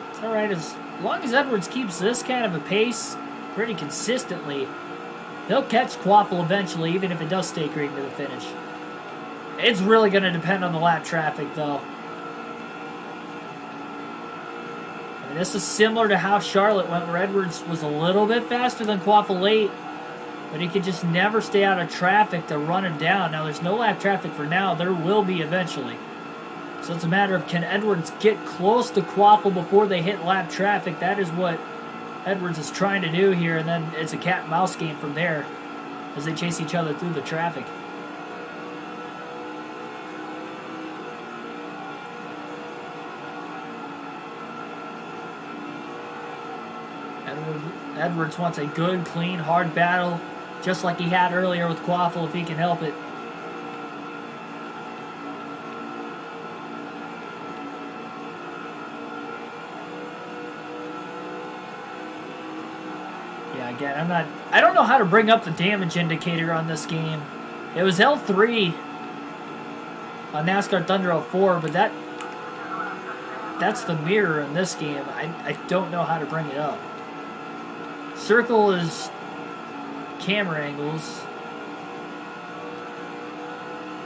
It's alright, as long as Edwards keeps this kind of a pace pretty consistently, he'll catch Quaffle eventually, even if it does stay green to the finish. It's really going to depend on the lap traffic, though. I mean, this is similar to how Charlotte went, where Edwards was a little bit faster than Quaffle late, but he could just never stay out of traffic to run him down. Now, there's no lap traffic for now. There will be eventually. So it's a matter of, can Edwards get close to Quaffle before they hit lap traffic? That is what Edwards is trying to do here, and then it's a cat and mouse game from there as they chase each other through the traffic. Edwards wants a good, clean, hard battle, just like he had earlier with Quaffle if he can help it. Yeah, again, I don't know how to bring up the damage indicator on this game. It was L3 on NASCAR Thunder 04, but that's the mirror in this game. I don't know how to bring it up. Circle is camera angles,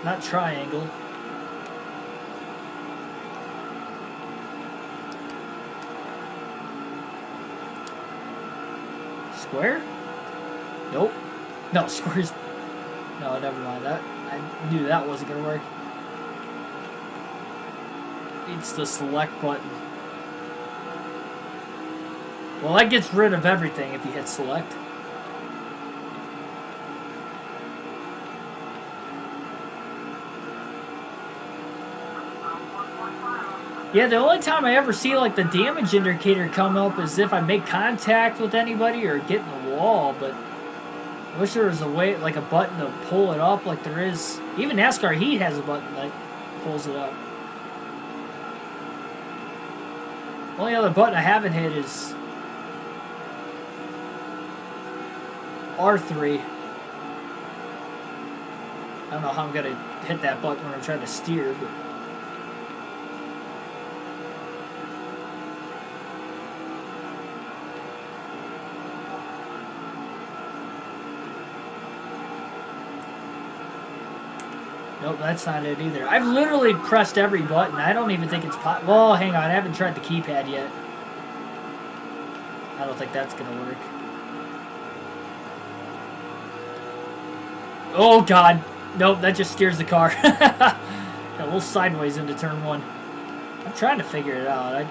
not triangle. Square? Nope. No, squares. No, never mind. That I knew that wasn't gonna work. It's the select button. Well, that gets rid of everything if you hit select. Yeah, the only time I ever see like the damage indicator come up is if I make contact with anybody or get in the wall, but I wish there was a way, like a button to pull it up like there is. Even NASCAR Heat has a button that pulls it up. Only other button I haven't hit is R3. I don't know how I'm going to hit that button when I'm trying to steer, but... Nope, that's not it either. I've literally pressed every button. I don't even think it's well, hang on. I haven't tried the keypad yet. I don't think that's going to work. Oh, God. Nope, that just steers the car. Got a little sideways into turn one. I'm trying to figure it out.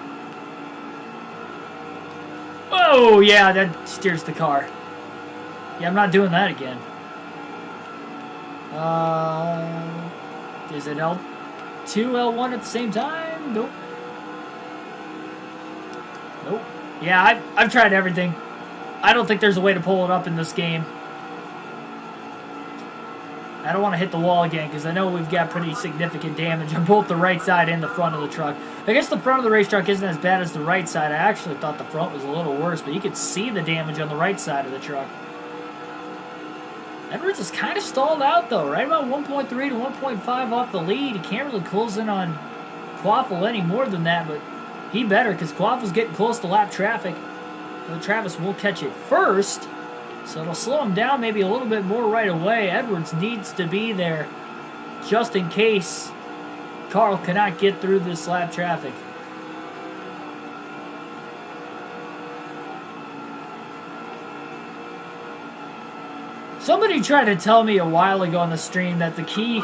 Oh, yeah, that steers the car. Yeah, I'm not doing that again. Is it L2, L1 at the same time? Nope. Nope. Yeah, I've tried everything. I don't think there's a way to pull it up in this game. I don't want to hit the wall again because I know we've got pretty significant damage on both the right side and the front of the truck. I guess the front of the race truck isn't as bad as the right side. I actually thought the front was a little worse, but you could see the damage on the right side of the truck. Edwards is kind of stalled out, though. Right about 1.3 to 1.5 off the lead. He can't really close in on Quaffle any more than that, but he better because Quaffle's getting close to lap traffic. But Travis will catch it first, so it'll slow him down maybe a little bit more right away. Edwards needs to be there just in case Carl cannot get through this lap traffic. Somebody tried to tell me a while ago on the stream that the key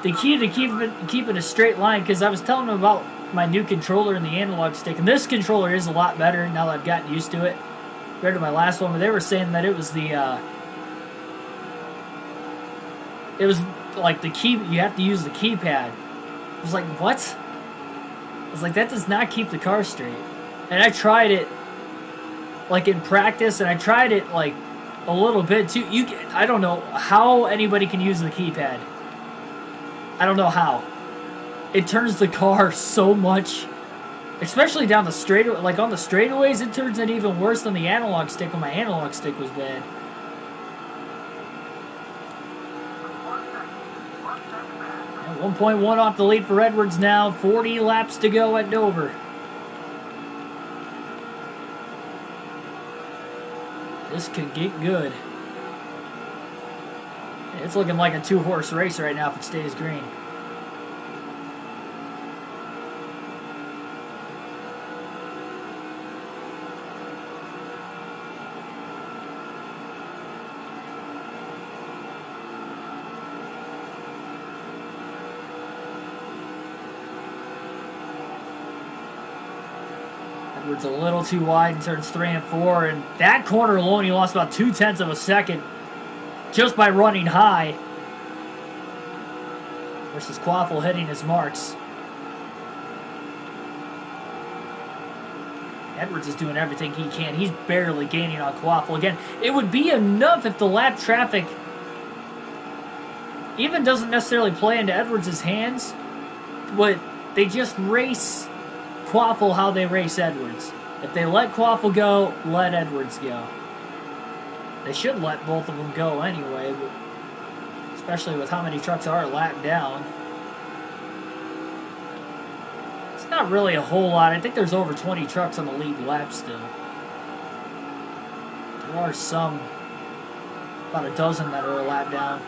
to keeping a straight line, because I was telling them about my new controller and the analog stick, and this controller is a lot better now that I've gotten used to it compared to my last one, but they were saying that it was it was like the key, you have to use the keypad. I was like, what? I was like, that does not keep the car straight. And I tried it like in practice, and I tried it like a little bit too. I don't know how anybody can use the keypad. I don't know how. It turns the car so much, especially down the straightaway. Like on the straightaways, it turns it even worse than the analog stick when my analog stick was bad. And 1.1 off the lead for Edwards now. 40 laps to go at Dover. This could get good. It's looking like a two-horse race right now if it stays green. Edwards a little too wide in turns 3 and 4, and that corner alone he lost about 0.2 of a second just by running high versus Quaffle hitting his marks. Edwards is doing everything he can. He's barely gaining on Quaffle. Again, it would be enough if the lap traffic even doesn't necessarily play into Edwards' hands, but they just race Quaffle how they race Edwards. If they let Quaffle go, let Edwards go. They should let both of them go anyway, but especially with how many trucks are a lap down. It's not really a whole lot. I think there's over 20 trucks on the lead lap still. There are some, about a dozen that are a lap down.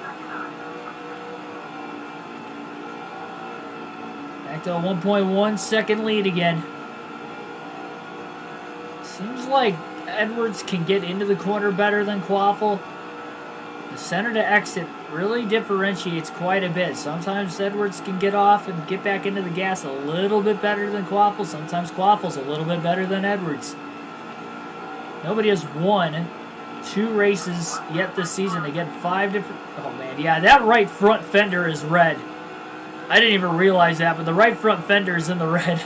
Back to a 1.1 second lead again. Seems like Edwards can get into the corner better than Quaffle. The center to exit really differentiates quite a bit. Sometimes Edwards can get off and get back into the gas a little bit better than Quaffle. Sometimes Quaffle's a little bit better than Edwards. Nobody has won 2 races yet this season. Again, 5 different... Oh, man. Yeah, that right front fender is red. I didn't even realize that, but the right front fender is in the red.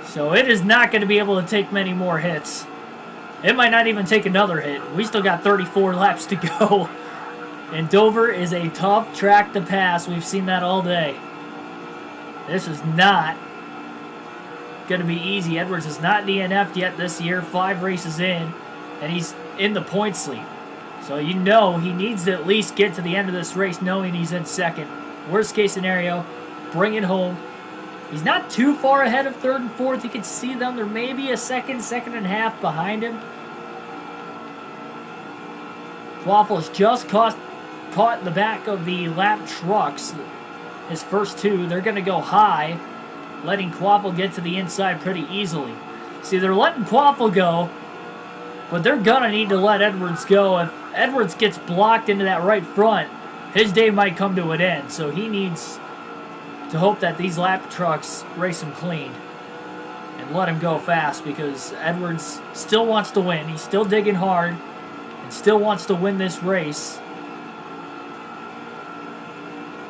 So it is not going to be able to take many more hits. It might not even take another hit. We still got 34 laps to go. And Dover is a tough track to pass. We've seen that all day. This is not going to be easy. Edwards is not DNF'd yet this year. 5 races in, and he's in the points lead. So you know he needs to at least get to the end of this race knowing he's in second. Worst case scenario, bring it home. He's not too far ahead of third and fourth. You can see them. They're maybe a second and a half behind him. Quaffle is just caught in the back of the lap trucks. His first 2, they're going to go high, letting Quaffle get to the inside pretty easily. See, they're letting Quaffle go, but they're going to need to let Edwards go. If Edwards gets blocked into that right front, his day might come to an end. So he needs to hope that these lap trucks race him clean and let him go fast, because Edwards still wants to win. He's still digging hard and still wants to win this race.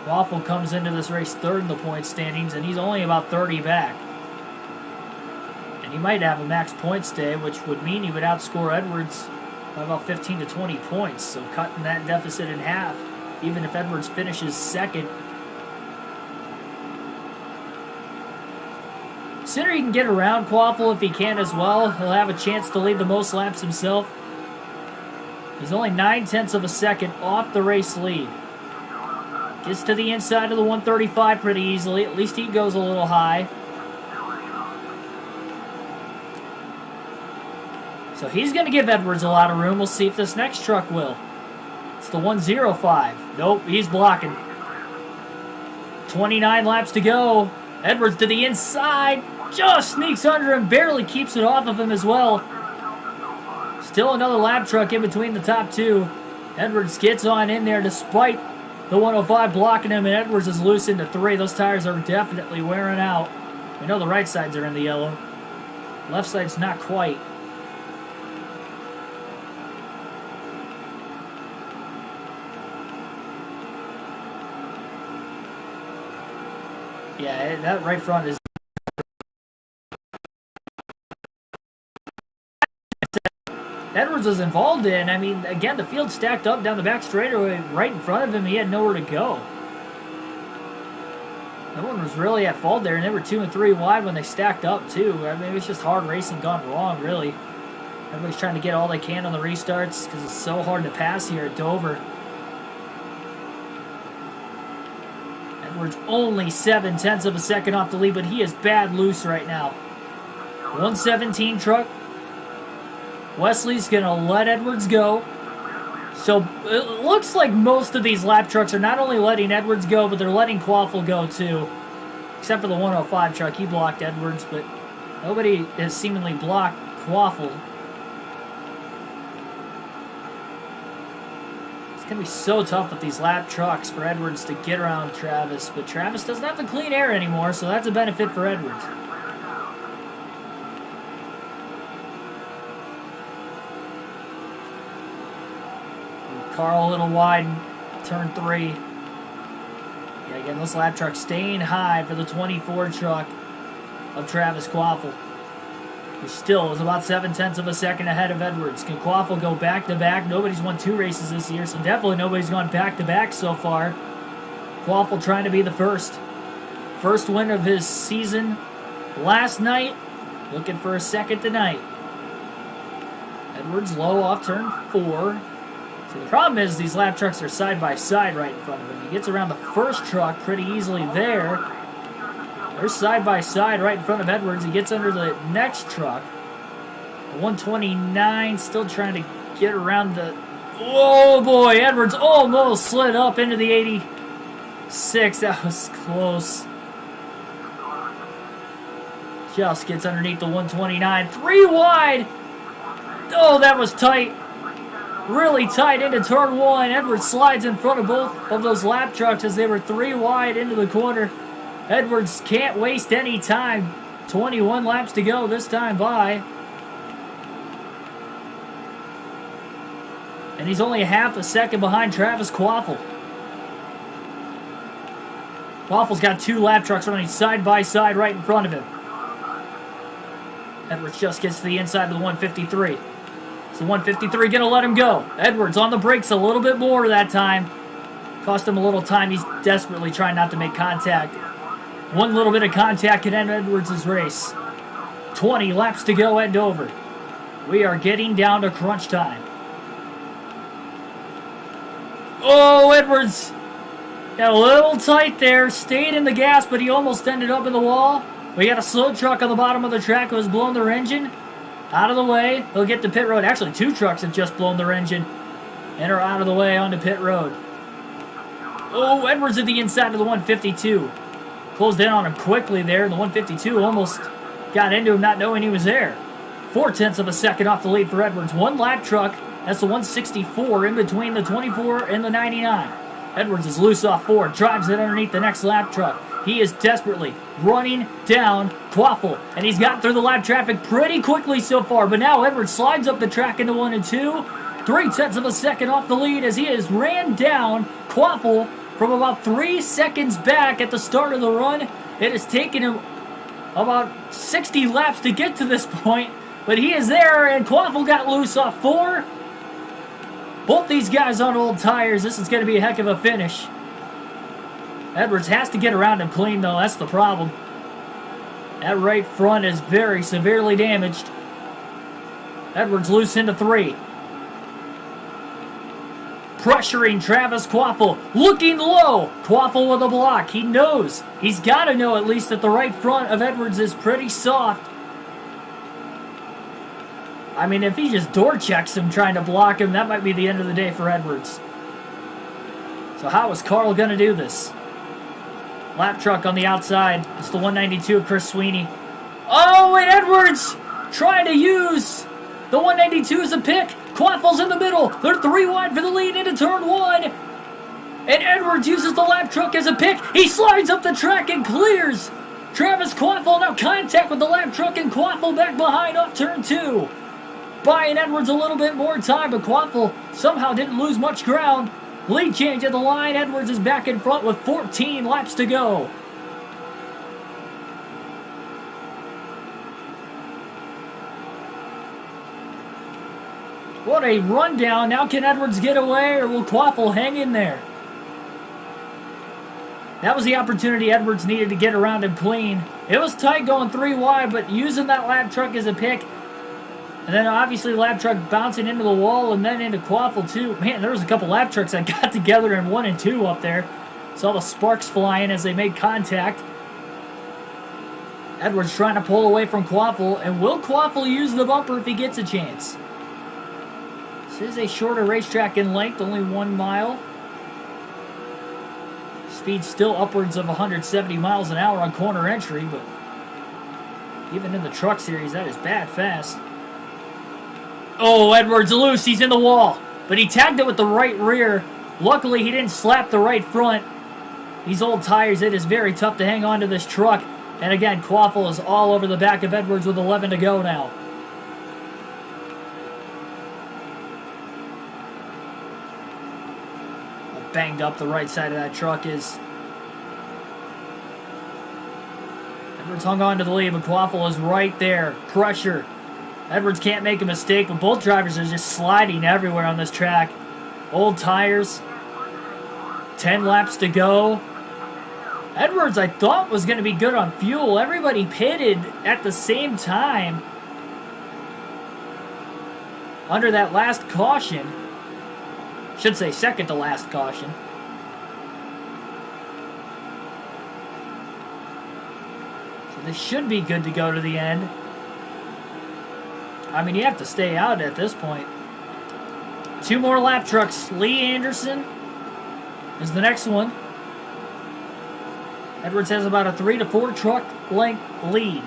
Quaffle comes into this race 3rd in the point standings, and he's only about 30 back. And he might have a max points day, which would mean he would outscore Edwards by about 15 to 20 points. So cutting that deficit in half, even if Edwards finishes second. Sooner he can get around Quaffle if he can as well. He'll have a chance to lead the most laps himself. He's only 9/10 of a second off the race lead. Gets to the inside of the 135 pretty easily. At least he goes a little high. So he's going to give Edwards a lot of room. We'll see if this next truck will. It's the 105. Nope, he's blocking. 29 laps to go. Edwards to the inside. Just sneaks under him. Barely keeps it off of him as well. Still another lap truck in between the top 2. Edwards gets on in there despite the 105 blocking him, and Edwards is loose into 3. Those tires are definitely wearing out. We know the right sides are in the yellow. Left side's not quite. Yeah, that right front is... Edwards was involved in. I mean, again, the field stacked up down the back straightaway right in front of him. He had nowhere to go. No one was really at fault there, and they were 2 and 3 wide when they stacked up, too. I mean, it was just hard racing gone wrong, really. Everybody's trying to get all they can on the restarts because it's so hard to pass here at Dover. Edwards only 7/10 of a second off the lead, but he is bad loose right now. 117 truck. Wesley's going to let Edwards go. So it looks like most of these lap trucks are not only letting Edwards go, but they're letting Quaffle go too. Except for the 105 truck. He blocked Edwards, but nobody has seemingly blocked Quaffle. It's going to be so tough with these lap trucks for Edwards to get around Travis. But Travis doesn't have the clean air anymore, so that's a benefit for Edwards. Carl a little wide, turn 3. Yeah, again, those lap trucks staying high for the 24 truck of Travis Quaffle. He still is about 7/10 of a second ahead of Edwards. Can Quaffle go back-to-back? Nobody's won 2 races this year, so definitely nobody's gone back-to-back so far. Quaffle trying to be the first. First win of his season last night. Looking for a second tonight. Edwards low off turn 4. So the problem is these lap trucks are side by side right in front of him. He gets around the first truck pretty easily there. They're side by side right in front of Edwards. He gets under the next truck. The 129 still trying to get around the... Oh boy, Edwards almost slid up into the 86. That was close. Just gets underneath the 129. 3 wide. Oh, that was tight. Really tight into turn 1. Edwards slides in front of both of those lap trucks as they were 3 wide into the corner. Edwards can't waste any time. 21 laps to go this time by. And he's only half a second behind Travis Quaffle. Quaffle's got 2 lap trucks running side by side right in front of him. Edwards just gets to the inside of the 153. Is the 153 going to let him go? Edwards on the brakes a little bit more that time. Cost him a little time. He's desperately trying not to make contact. One little bit of contact can end Edwards' race. 20 laps to go at Dover. We are getting down to crunch time. Oh, Edwards got a little tight there. Stayed in the gas, but he almost ended up in the wall. We got a slow truck on the bottom of the track who has blown their engine. Out of the way. They'll get to pit road. Actually, 2 trucks have just blown their engine and are out of the way onto pit road. Oh, Edwards at the inside of the 152. Closed in on him quickly there. The 152 almost got into him not knowing he was there. 4/10 of a second off the lead for Edwards. 1 lap truck. That's the 164 in between the 24 and the 99. Edwards is loose off 4. Drives it underneath the next lap truck. He is desperately running down Quaffle. And he's gotten through the lap traffic pretty quickly so far. But now Edwards slides up the track into 1 and 2. 3/10 of a second off the lead as he has ran down Quaffle from about 3 seconds back at the start of the run. It has taken him about 60 laps to get to this point. But he is there, and Quaffle got loose off 4. Both these guys on old tires. This is going to be a heck of a finish. Edwards has to get around him clean, though. That's the problem. That right front is very severely damaged. Edwards loose into 3. Pressuring Travis Quaffle. Looking low. Quaffle with a block. He knows. He's got to know at least that the right front of Edwards is pretty soft. I mean, if he just door checks him trying to block him, that might be the end of the day for Edwards. So how is Carl going to do this? Lap truck on the outside. It's the 192 of Chris Sweeney. Oh, and Edwards trying to use the 192 as a pick. Quaffle's in the middle. They're 3 wide for the lead into turn 1. And Edwards uses the lap truck as a pick. He slides up the track and clears. Travis Quaffle now contact with the lap truck and Quaffle back behind off turn 2. Buying Edwards a little bit more time, but Quaffle somehow didn't lose much ground. Lead change at the line. Edwards is back in front with 14 laps to go. What a rundown. Now can Edwards get away, or will Quaffle hang in there? That was the opportunity Edwards needed to get around him clean. It was tight going 3 wide, but using that lap truck as a pick. And then obviously lap truck bouncing into the wall and then into Quaffle too. Man, there was a couple lap trucks that got together in 1 and 2 up there. Saw the sparks flying as they made contact. Edwards trying to pull away from Quaffle. And will Quaffle use the bumper if he gets a chance? This is a shorter racetrack in length, only 1 mile. Speed still upwards of 170 miles an hour on corner entry, but even in the truck series, that is bad fast. Oh, Edwards loose. He's in the wall. But he tagged it with the right rear. Luckily, he didn't slap the right front. These old tires, it is very tough to hang on to this truck. And again, Quaffle is all over the back of Edwards with 11 to go now. How banged up the right side of that truck is. Edwards hung on to the lead, but Quaffle is right there. Pressure. Edwards can't make a mistake, but both drivers are just sliding everywhere on this track. Old tires. 10 laps to go. Edwards, I thought, was going to be good on fuel. Everybody pitted at the same time under that last caution. Should say second to last caution. So they should be good to go to the end. I mean, you have to stay out at this point. 2 more lap trucks. Lee Anderson is the next one. Edwards has about a 3 to 4 truck length lead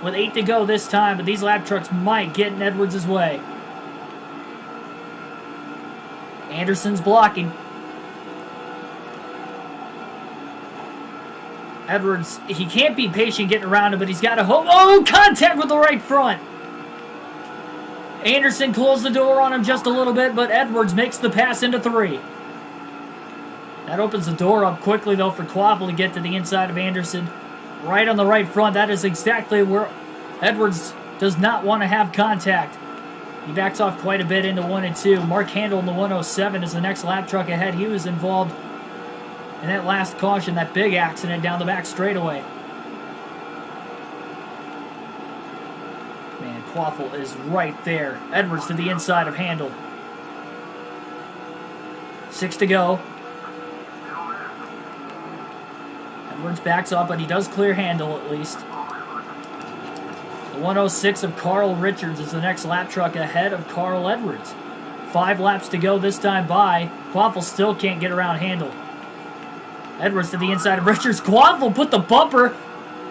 with 8 to go this time, but these lap trucks might get in Edwards' way. Anderson's blocking. Edwards, he can't be patient getting around him, but he's got to hope. Oh, contact with the right front. Anderson closed the door on him just a little bit, but Edwards makes the pass into 3. That opens the door up quickly, though, for Quaffle to get to the inside of Anderson. Right on the right front. That is exactly where Edwards does not want to have contact. He backs off quite a bit into 1 and 2. Mark Handel in the 107 is the next lap truck ahead. He was involved in that last caution, that big accident down the back straightaway. Man, Quaffle is right there. Edwards to the inside of Handel. 6 to go. Edwards backs up, but he does clear Handel at least. The 106 of Carl Richards is the next lap truck ahead of Carl Edwards. 5 laps to go this time by. Quaffle still can't get around Handel. Edwards to the inside of Richards. Quaffle put the bumper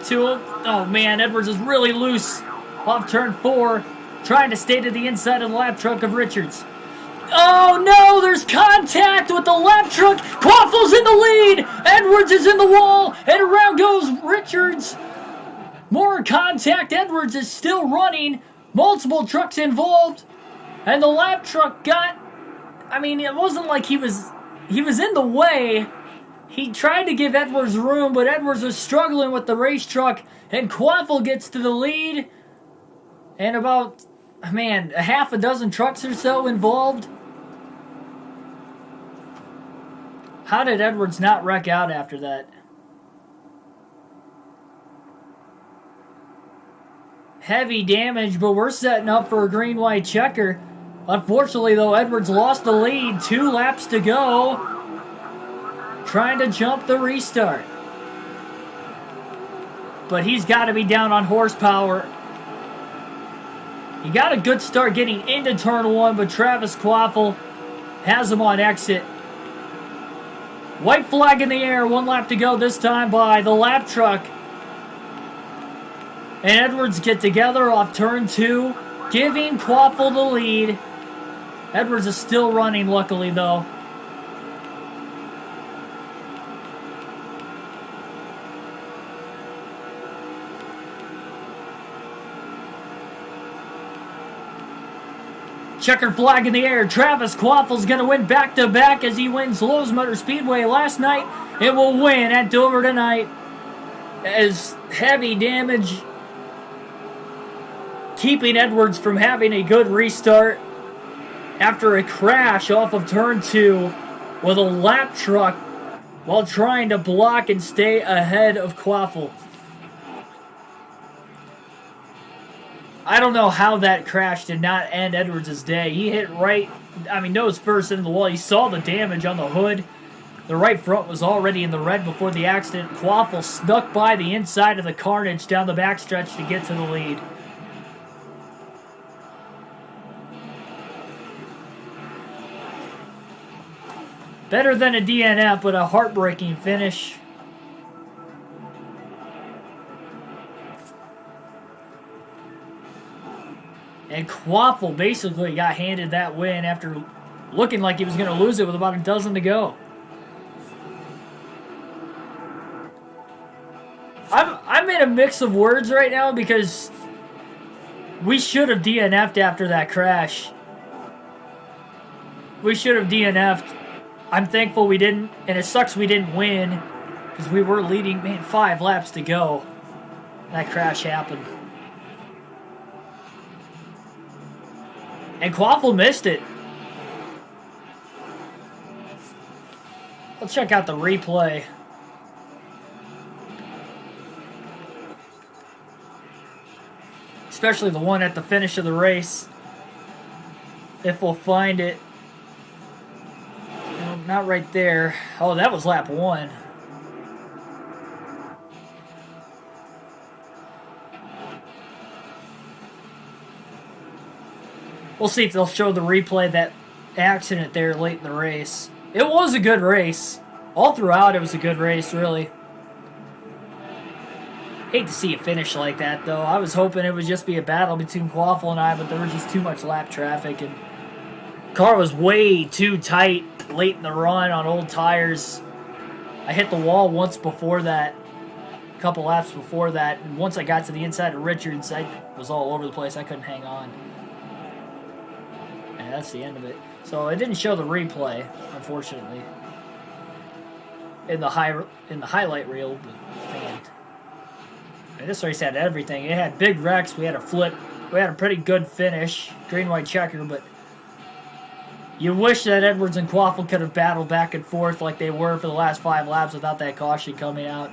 to him. Oh man, Edwards is really loose off turn 4, trying to stay to the inside of the lap truck of Richards. Oh no, there's contact with the lap truck. Quaffle's in the lead. Edwards is in the wall, and around goes Richards. More contact. Edwards is still running. Multiple trucks involved. And the lap truck got... I mean, it wasn't like he was in the way. He tried to give Edwards room, but Edwards was struggling with the race truck. And Quaffle gets to the lead. And about, man, a half a dozen trucks or so involved. How did Edwards not wreck out after that? Heavy damage, but we're setting up for a green-white checker. Unfortunately, though, Edwards lost the lead. 2 laps to go. Trying to jump the restart. But he's got to be down on horsepower. He got a good start getting into turn 1, but Travis Quaffle has him on exit. White flag in the air. 1 lap to go this time by the lap truck. And Edwards get together off turn 2, giving Quaffle the lead. Edwards is still running, luckily, though. Checkered flag in the air. Travis Quaffle's going to win back-to-back as he wins Lowe's Motor Speedway last night. It will win at Dover tonight as heavy damage keeping Edwards from having a good restart after a crash off of turn 2 with a lap truck while trying to block and stay ahead of Quaffle. I don't know how that crash did not end Edwards' day. He hit right, nose first into the wall. You saw the damage on the hood. The right front was already in the red before the accident. Quaffle snuck by the inside of the carnage down the backstretch to get to the lead. Better than a DNF, but a heartbreaking finish. And Quaffle basically got handed that win after looking like he was going to lose it with about a dozen to go. I'm in a mix of words right now because we should have DNF'd after that crash. We should have DNF'd. I'm thankful we didn't, and it sucks we didn't win because we were leading, 5 laps to go. That crash happened. And Quaffle missed it. Let's check out the replay. Especially the one at the finish of the race. If we'll find it. No, not right there. Oh, that was lap 1. We'll see if they'll show the replay that accident there late in the race. It was a good race. All throughout, it was a good race, really. Hate to see it finish like that, though. I was hoping it would just be a battle between Quaffle and I, but there was just too much lap traffic, and car was way too tight late in the run on old tires. I hit the wall once before that, a couple laps before that, and once I got to the inside of Richards, I was all over the place. I couldn't hang on. And that's the end of it. So it didn't show the replay, unfortunately, in the highlight reel, but man. And this race had everything. It had big wrecks. We had a flip. We had a pretty good finish. Green-white checker, but you wish that Edwards and Quaffle could have battled back and forth like they were for the last 5 laps without that caution coming out.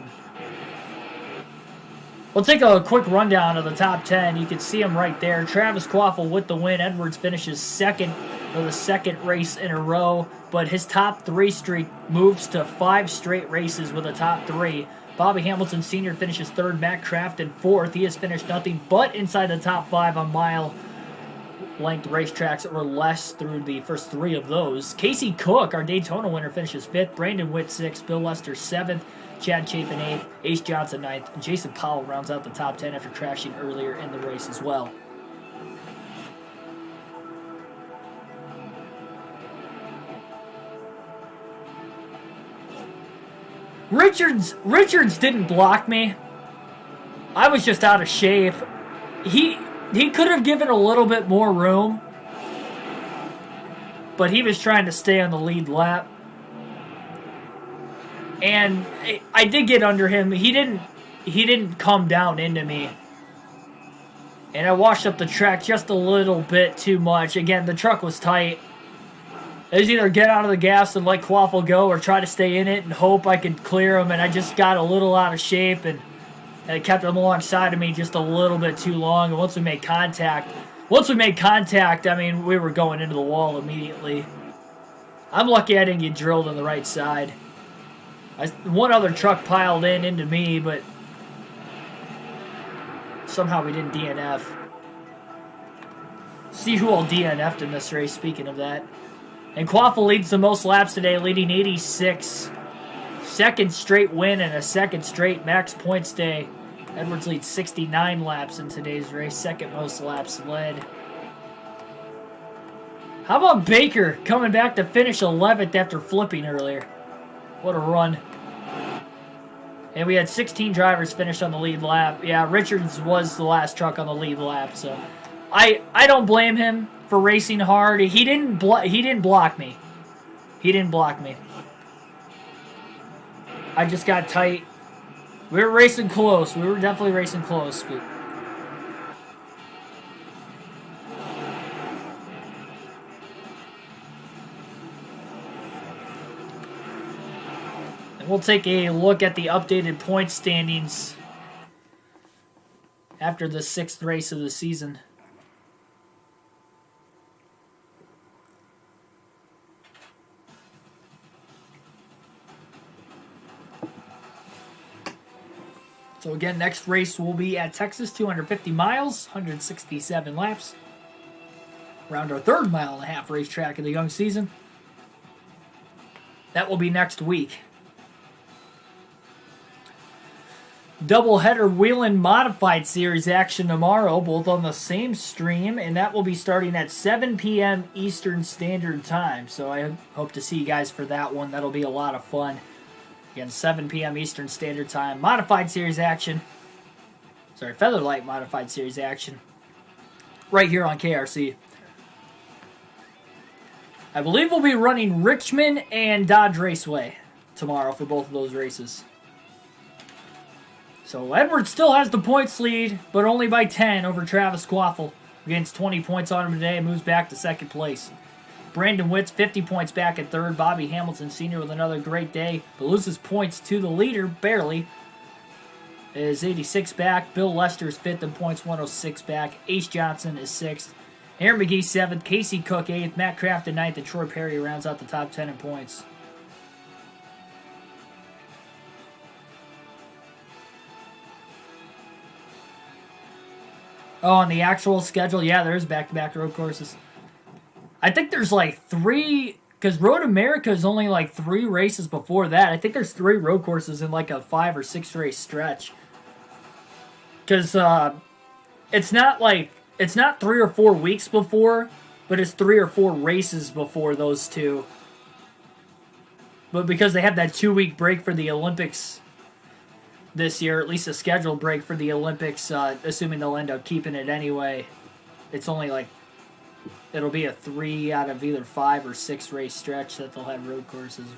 We'll take a quick rundown of the top 10. You can see them right there. Travis Quaffle with the win. Edwards finishes second for the second race in a row, but his top 3 streak moves to 5 straight races with a top 3. Bobby Hamilton Sr. finishes 3rd, Matt Craftsman 4th. He has finished nothing but inside the top 5 on mile-length racetracks or less through the first 3 of those. Casey Cook, our Daytona winner, finishes 5th. Brandon Witt 6th. Bill Lester 7th. Chad Chapin 8th. Ace Johnson 9th. And Jason Powell rounds out the top 10 after crashing earlier in the race as well. Richards didn't block me. I was just out of shape. He could have given a little bit more room, but he was trying to stay on the lead lap. And I did get under him. He didn't come down into me. And I washed up the track just a little bit too much. Again, the truck was tight. It was either get out of the gas and let Quaffle go or try to stay in it and hope I could clear him. And I just got a little out of shape and it kept him alongside of me just a little bit too long. And once we made contact, I mean, we were going into the wall immediately. I'm lucky I didn't get drilled on the right side. One other truck piled into me, but somehow we didn't DNF. See who all DNF'd in this race, speaking of that. And Quaffle leads the most laps today, leading 86. Second straight win and a second straight max points day. Edwards leads 69 laps in today's race, second most laps led. How about Baker coming back to finish 11th after flipping earlier? What a run. And we had 16 drivers finish on the lead lap. Yeah, Richards was the last truck on the lead lap, so I don't blame him for racing hard. He didn't block me. He didn't block me. I just got tight. We were racing close. We were definitely racing close, but we'll take a look at the updated point standings after the 6th race of the season. So again, next race will be at Texas, 250 miles, 167 laps. Around our 3rd mile-and-a-half racetrack of the young season. That will be next week. Doubleheader Whelen Modified Series action tomorrow, both on the same stream, and that will be starting at 7 p.m. Eastern Standard Time. So I hope to see you guys for that one. That'll be a lot of fun. Again, 7 p.m. Eastern Standard Time. Modified Series action. Sorry, Featherlight Modified Series action. Right here on KRC. I believe we'll be running Richmond and Dodge Raceway tomorrow for both of those races. So Edwards still has the points lead, but only by 10 over Travis Quaffle, Gains 20 points on him today and moves back to second place. Brandon Witt's 50 points back at third. Bobby Hamilton Sr. with another great day, but loses points to the leader, barely. Is 86 back. Bill Lester's fifth in points, 106 back. Ace Johnson is sixth. Aaron McGee 7th. Casey Cook 8th. Matt Kraft 9th. And Troy Perry rounds out the top 10 in points. Oh, on the actual schedule, yeah, there's back-to-back road courses. I think there's like 3, because Road America is only like 3 races before that. I think there's 3 road courses in like a 5 or 6 race stretch. Because it's not 3 or 4 weeks before, but it's 3 or 4 races before those two. But because they have that 2-week break for the Olympics this year, at least a scheduled break for the Olympics, assuming they'll end up keeping it anyway, it's only like, it'll be a 3 out of either 5 or 6 race stretch that they'll have road courses.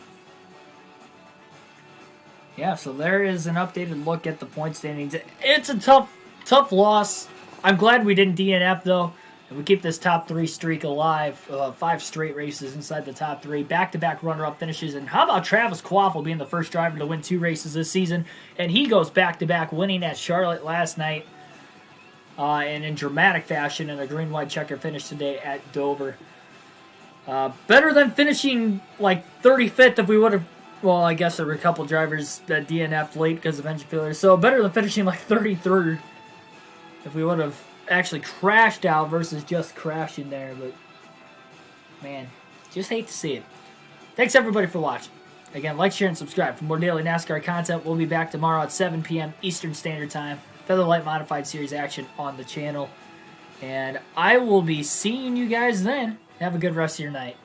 Yeah, so there is an updated look at the point standings. It's a tough loss. I'm glad we didn't DNF, though. And we keep this top 3 streak alive. 5 straight races inside the top 3. Back-to-back runner-up finishes. And how about Travis Quaffle being the first driver to win 2 races this season? And he goes back-to-back, winning at Charlotte last night. And in dramatic fashion in a green-white checker finish today at Dover. Better than finishing like 35th if we would have... Well, I guess there were a couple drivers that DNF'd late because of engine failure. So better than finishing like 33rd if we would have actually crashed out versus just crashing there. But, man, just hate to see it. Thanks, everybody, for watching. Again, like, share, and subscribe for more daily NASCAR content. We'll be back tomorrow at 7 p.m. Eastern Standard Time. Featherlight Modified Series action on the channel. And I will be seeing you guys then. Have a good rest of your night.